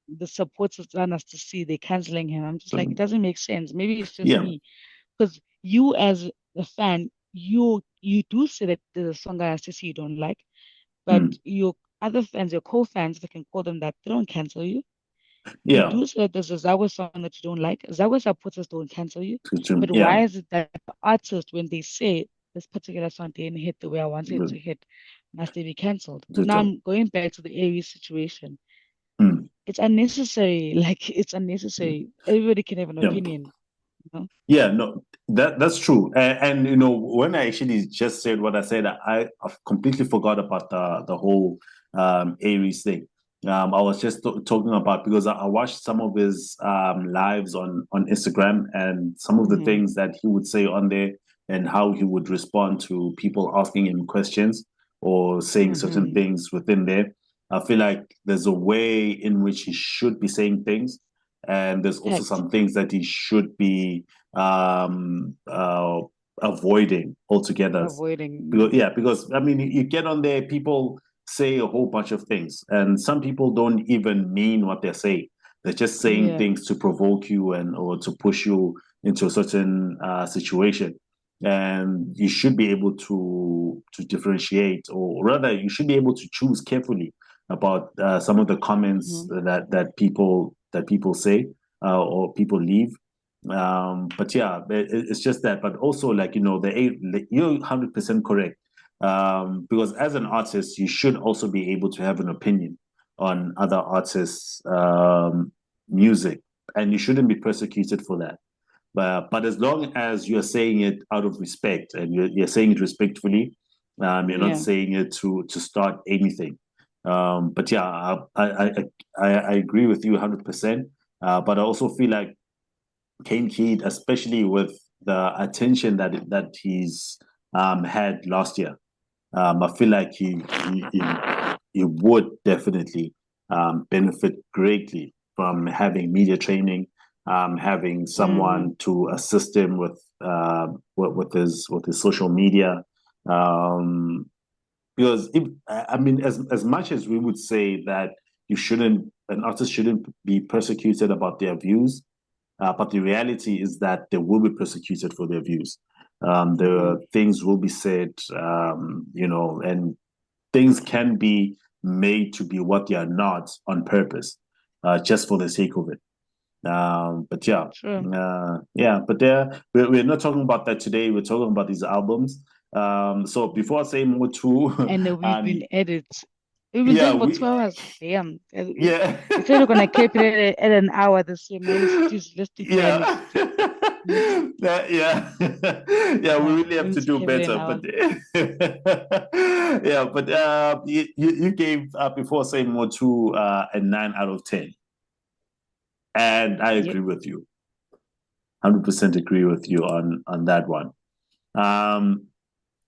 the supporters of Anastasia, they're canceling him. I'm just like, it doesn't make sense. Maybe it's just Yeah. me. Because you as a fan, you do say that there's a song Anastasia you don't like, but your other fans, your co-fans, if I can call them that, they don't cancel you. You Yeah. do say that there's a Zawa song that you don't like. Zawa supporters don't cancel you. But Yeah. why is it that the artist, when they say this particular song didn't hit the way I wanted it to hit, must they be cancelled? Now I'm going back to the Aries situation. It's unnecessary. Like, it's unnecessary. Everybody can have an Yeah. opinion, Yeah, no, that's true. And when I actually just said what I said, I've completely forgot about the whole Aries thing. I was just talking about, because I watched some of his lives on Instagram, and some of the things that he would say on there, and how he would respond to people asking him questions or saying certain things within there. I feel like there's a way in which he should be saying things, and there's also Fact. some things that he should be um uh avoiding altogether. Avoiding. Because I mean, you get on there, people say a whole bunch of things, and some people don't even mean what they're saying. They're just saying Yeah. things to provoke you or to push you into a certain situation. And you should be able to differentiate, or rather you should be able to choose carefully about some of the comments that people say, or people leave. But yeah, it's just that. But also, like, you're 100% correct. Because as an artist, you should also be able to have an opinion on other artists' music, and you shouldn't be persecuted for that. But as long as you're saying it out of respect, and you're saying it respectfully, you're not Yeah. saying it to start anything. But yeah, I agree with you 100%. But I also feel like Kane Keed, especially with the attention that he's had last year, I feel like he would definitely benefit greatly from having media training, having someone to assist him with his social media. Um, because I mean, as much as we would say that an artist shouldn't be persecuted about their views, but the reality is that they will be persecuted for their views. The things will be said, and things can be made to be what they are not on purpose, just for the sake of it. But yeah, True. but we're not talking about that today. We're talking about these albums. So before I say more too, And we've been edit. We've been talking for 2 hours. Damn. Yeah. We said we're gonna keep it at an hour this year, man. Let's do 10 Yeah. next. Next. Yeah. Yeah, we really We have need to to do keep it an better. hour. But yeah, but you gave before saying more to a 9 out of 10. And I agree Yep. with you. 100% agree with you on that one. Um,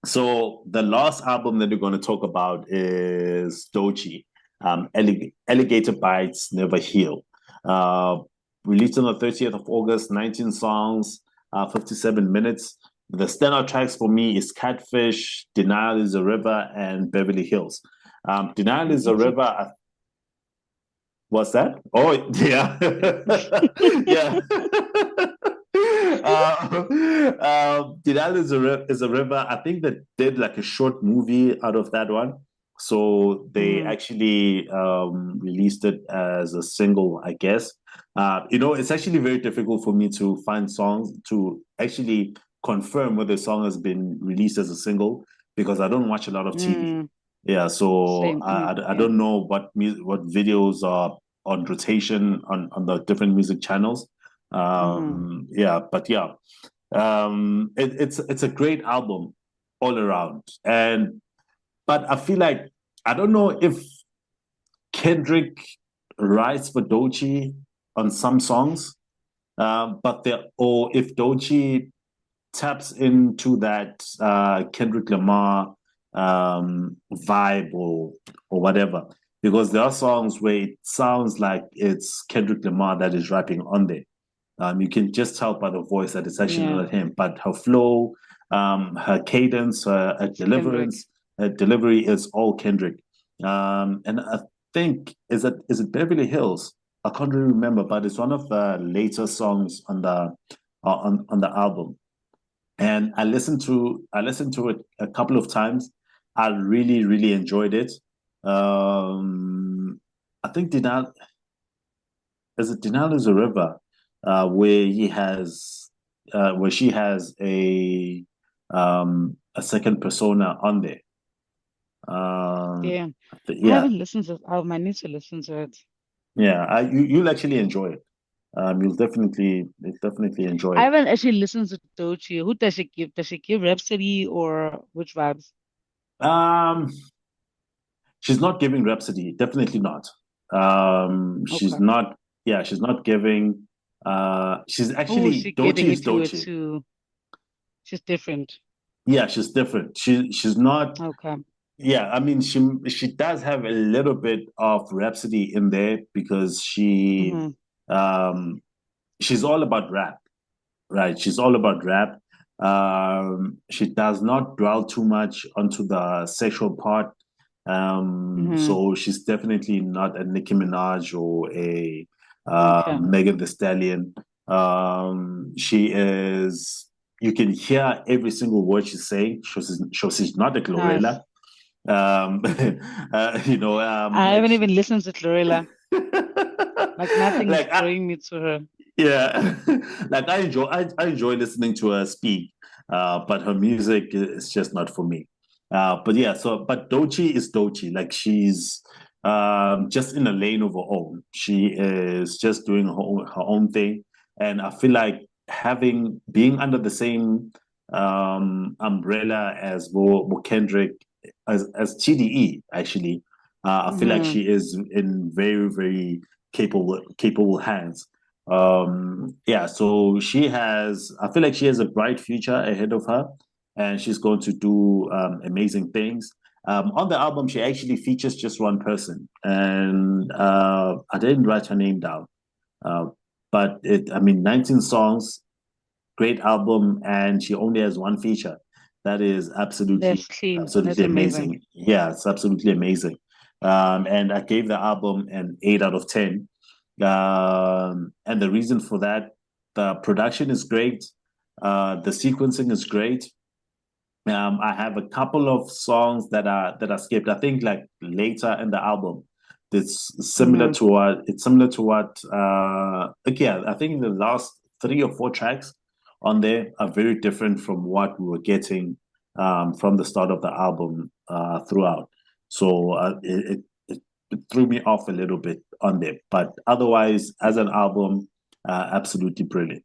so the last album that we're going to talk about is Doechii, Alligator Bites Never Heal. Uh, Released on the 30th of August, 19 songs, 57 minutes. The standout tracks for me is Catfish, Denial is a River, and Beverly Hills. Denial And is a Egypt. River. What's that? Oh, yeah. Yeah. Denial is a river. I think they did like a short movie out of that one. So they actually released it as a single, I guess. It's actually very difficult for me to find songs to actually confirm whether a song has been released as a single because I don't watch a lot of TV. Yeah, so Same. I don't know what videos are on rotation on the different music channels. Yeah, but yeah, it's a great album all around. But I feel like I don't know if Kendrick writes for Doechii on some songs, or if Doechii taps into that Kendrick Lamar vibe or whatever. Because there are songs where it sounds like it's Kendrick Lamar that is rapping on there. You can just tell by the voice that it's actually not him, but her flow, her cadence, her delivery is all Kendrick. And I think is it Beverly Hills? I can't really remember, but it's one of the later songs on the album. And I listened to it a couple of times. I really, really enjoyed it. I think Denal is a river, where she has a second persona on there. Yeah. I Yeah, haven't listened to this album. I need to listen to it. yeah. You'll actually enjoy it. You'll definitely enjoy I it. haven't actually listened to Doechii. Who does she give? Does she give Rhapsody or which vibes? Um, she's not giving Rhapsody, definitely not. She's Okay. not. Yeah, she's not giving. She's Who is actually she Doechii giving is it to Doechii. to? She's different. Yeah, she's different. She's not. Okay. Yeah, I mean she does have a little bit of Rhapsody in there because um she's all about rap, right? She's all about rap. She does not dwell too much onto the sexual part. So she's definitely not a Nicki Minaj or a Okay. Megan Thee Stallion. She is. You can hear every single word she's saying. She's not a Nice. Glorilla. I Like haven't even listened to Glorilla. Like nothing's like drawing me to her. yeah, like I enjoy listening to her speak, but her music is just not for me. But yeah, but Doechii is Doechii. Like she's just in a lane of her own. She is just doing her own thing, and I feel like being under the same umbrella as Kendrick, as TDE actually. I feel like she is in very very capable hands. Yeah, so I feel like she has a bright future ahead of her, and she's going to do amazing things. On the album, she actually features just one person, and I didn't write her name down. uh, but 19 songs, great album, and she only has one feature. That is That's clean. That's absolutely amazing. amazing. Yeah, it's absolutely amazing. And I gave the album an 8 out of 10. And the reason for that, the production is great, the sequencing is great. I have a couple of songs that are skipped. I think like later in the album, it's similar to what okay, I think the last 3 or 4 tracks on there are very different from what we were getting from the start of the album throughout. So threw me off a little bit on there. But otherwise, as an album, absolutely brilliant.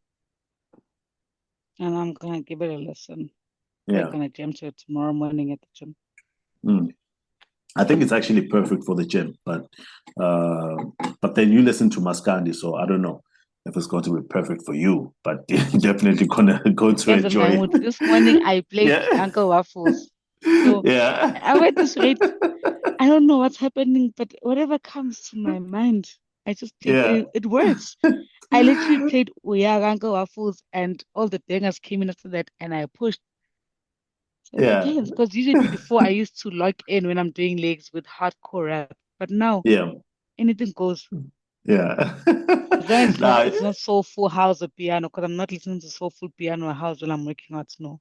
And I'm gonna give it a listen. Yeah. I'm gonna jam to it tomorrow morning at the gym. I think it's actually perfect for the gym, but then you listen to Maskandi, so I don't know if it's going to be perfect for you, but definitely gonna go to enjoy it. This morning I played Uncle Waffles. So I went to straight. I don't know what's happening, but whatever comes to my mind, I just played. It works. I literally played Uncle Waffles, and all the bangers came in after that, and I pushed. So it depends, because usually before I used to lock in when I'm doing legs with hardcore rap, but now anything goes. Yeah. As long as it's not soulful house or piano, because I'm not listening to soulful piano or house when I'm working out. No.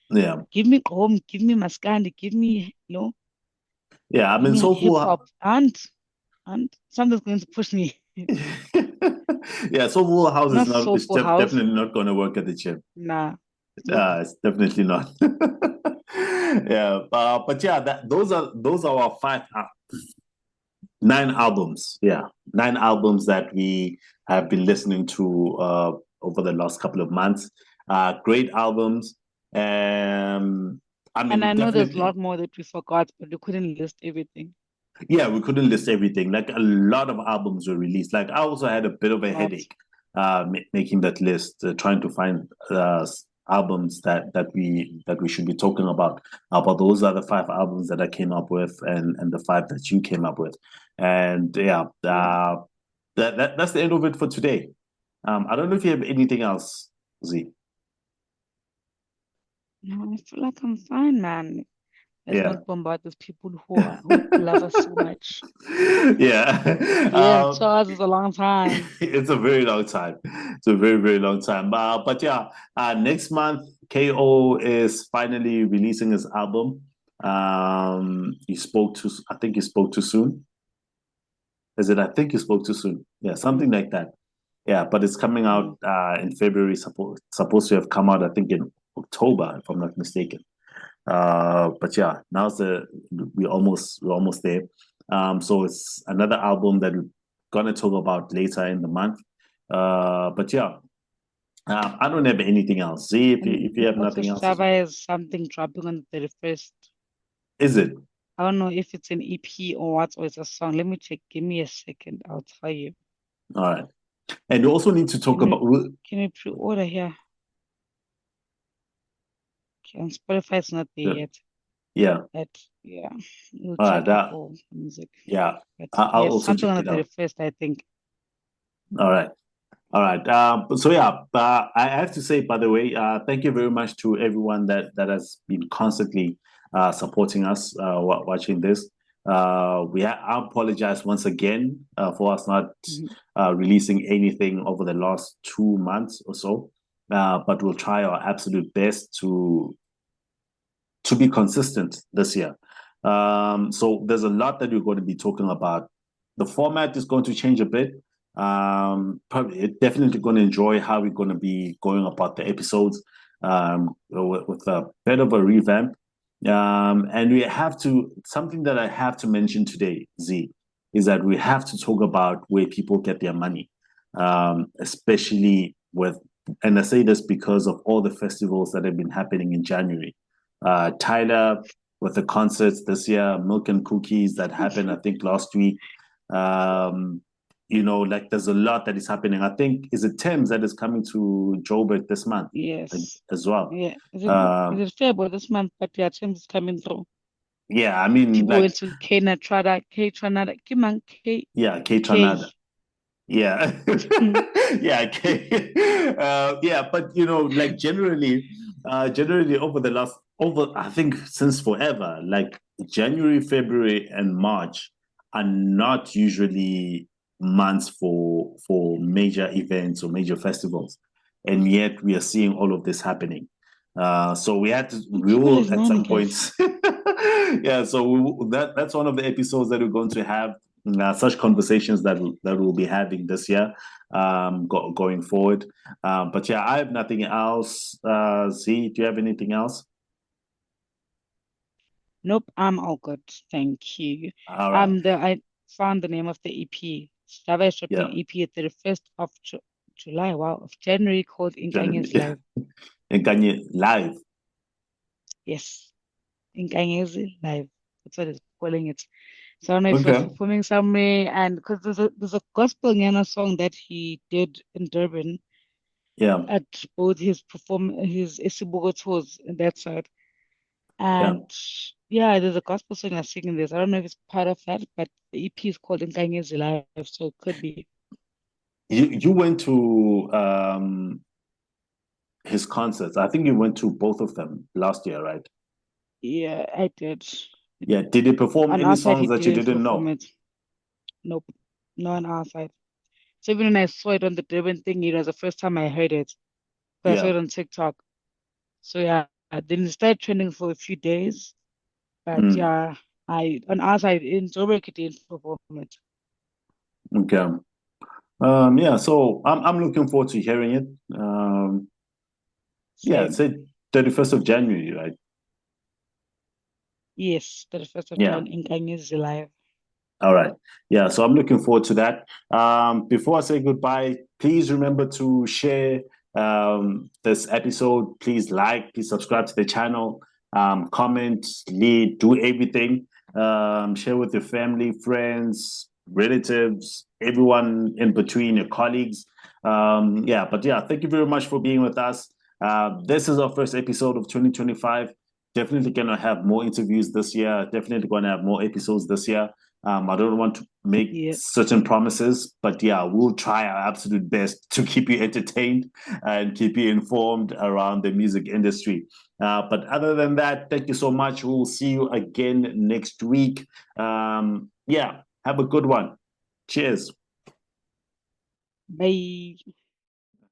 Yeah. Give me home, give me Maskandi, give me, Yeah, I mean, soulful hip hop, and something's going to push me. Yeah, soulful house Not is soulful house. definitely not going to work at the gym. Nah. It's definitely not. Yeah, but yeah, those are our 9 albums. Yeah, 9 albums that we have been listening to over the last couple of months. Great albums. I mean, and I know there's a lot more that we forgot, but we couldn't list everything. Yeah, we couldn't list everything. Like a lot of albums were released. Like I also had a bit of a headache making that list, trying to find albums that we should be talking about. But those are the 5 albums that I came up with, and the 5 that you came up with. And that's the end of it for today. I don't know if you have anything else, Zee. No, I feel like I'm fine, man. Let's not bombard those people who love us so much. Yeah. 2 hours is a long time. It's a very long time. It's a very, very long time. But yeah, next month, KO is finally releasing his album. I think he spoke too soon. I think he spoke too soon. Yeah, something like that. Yeah, but it's coming out in February. Supposed to have come out, I think, in October, if I'm not mistaken. But yeah, we're almost there. So it's another album that we're gonna talk about later in the month. But yeah, I don't have anything else. See if you have nothing else. Shava has something dropping on the 31st. Is it? I don't know if it's an EP or what, or it's a song. Let me check. Give me a second. I'll tell you. All right. And you also need to talk about. Can we pre-order here? Okay, on Spotify it's not there yet. Yeah. We'll check Apple Music. Yeah. But I'll also something check on the 31st, I think. All right. So yeah, I have to say, by the way, thank you very much to everyone that has been constantly supporting us watching this. I apologize once again for us not releasing anything over the last 2 months or so, but we'll try our absolute best to be consistent this year. So there's a lot that we're going to be talking about. The format is going to change a bit. Probably definitely going to enjoy how we're going to be going about the episodes with a bit of a revamp. And we have to, something that I have to mention today, Z, is that we have to talk about where people get their money, especially and I say this because of all the festivals that have been happening in January. Tyler with the concerts this year, Milk and Cookies that happened, I think, last week. Like there's a lot that is happening. I think, is it Thames that is coming to Joburg this month? Yes. As well. Yeah. Is it February this month? But yeah, Thames is coming through. Yeah, I mean, people went to K Tranada. Yeah, K Tranada. Yeah. Yeah, but like generally over I think since forever, like January, February, and March are not usually months for major events or major festivals, and yet we are seeing all of this happening. So we had to rule at some points. Yeah, so that's one of the episodes that we're going to have. Such conversations that we'll be having this year, going forward. But yeah, I have nothing else. Zee, do you have anything else? Nope, I'm all good. Thank you. All right. found the name of the EP. Java is dropping Yeah. EP at the 1st of July, wow, of January, called Incanyezi Live. Incanyezi Live. Yes, Incanyezi Live. That's what it's calling it. So I don't know if he was performing somewhere, and because there's a gospel Nyana song that he did in Durban. Yeah. At both his Isibuko tours in that side. And yeah, there's a gospel song I'm singing this. I don't know if it's part of that, but the EP is called Nkanyezi Live, so it could be. You went to his concerts. I think you went to both of them last year, right? Yeah, I did. Yeah. Did he perform any songs that you didn't know? It. Nope. No on our side. So even when I saw it on the Durban thing, it was the first time I heard it. But I saw it on TikTok. So yeah, I didn't start trending for a few days. But yeah, on our side in Joburg it didn't perform it. Okay. Yeah, so I'm looking forward to hearing it. Yeah, say 31st of January, right? Yes, 31st of January in Nkanyezi Live. All right. Yeah, so I'm looking forward to that. Before I say goodbye, please remember to share this episode. Please like, please subscribe to the channel, comment, lead, do everything. Share with your family, friends, relatives, everyone in between, your colleagues. Thank you very much for being with us. This is our first episode of 2025. Definitely gonna have more interviews this year. Definitely gonna have more episodes this year. I don't want to make certain promises, but yeah, we'll try our absolute best to keep you entertained and keep you informed around the music industry. But other than that, thank you so much. We'll see you again next week. Have a good one. Cheers. Bye.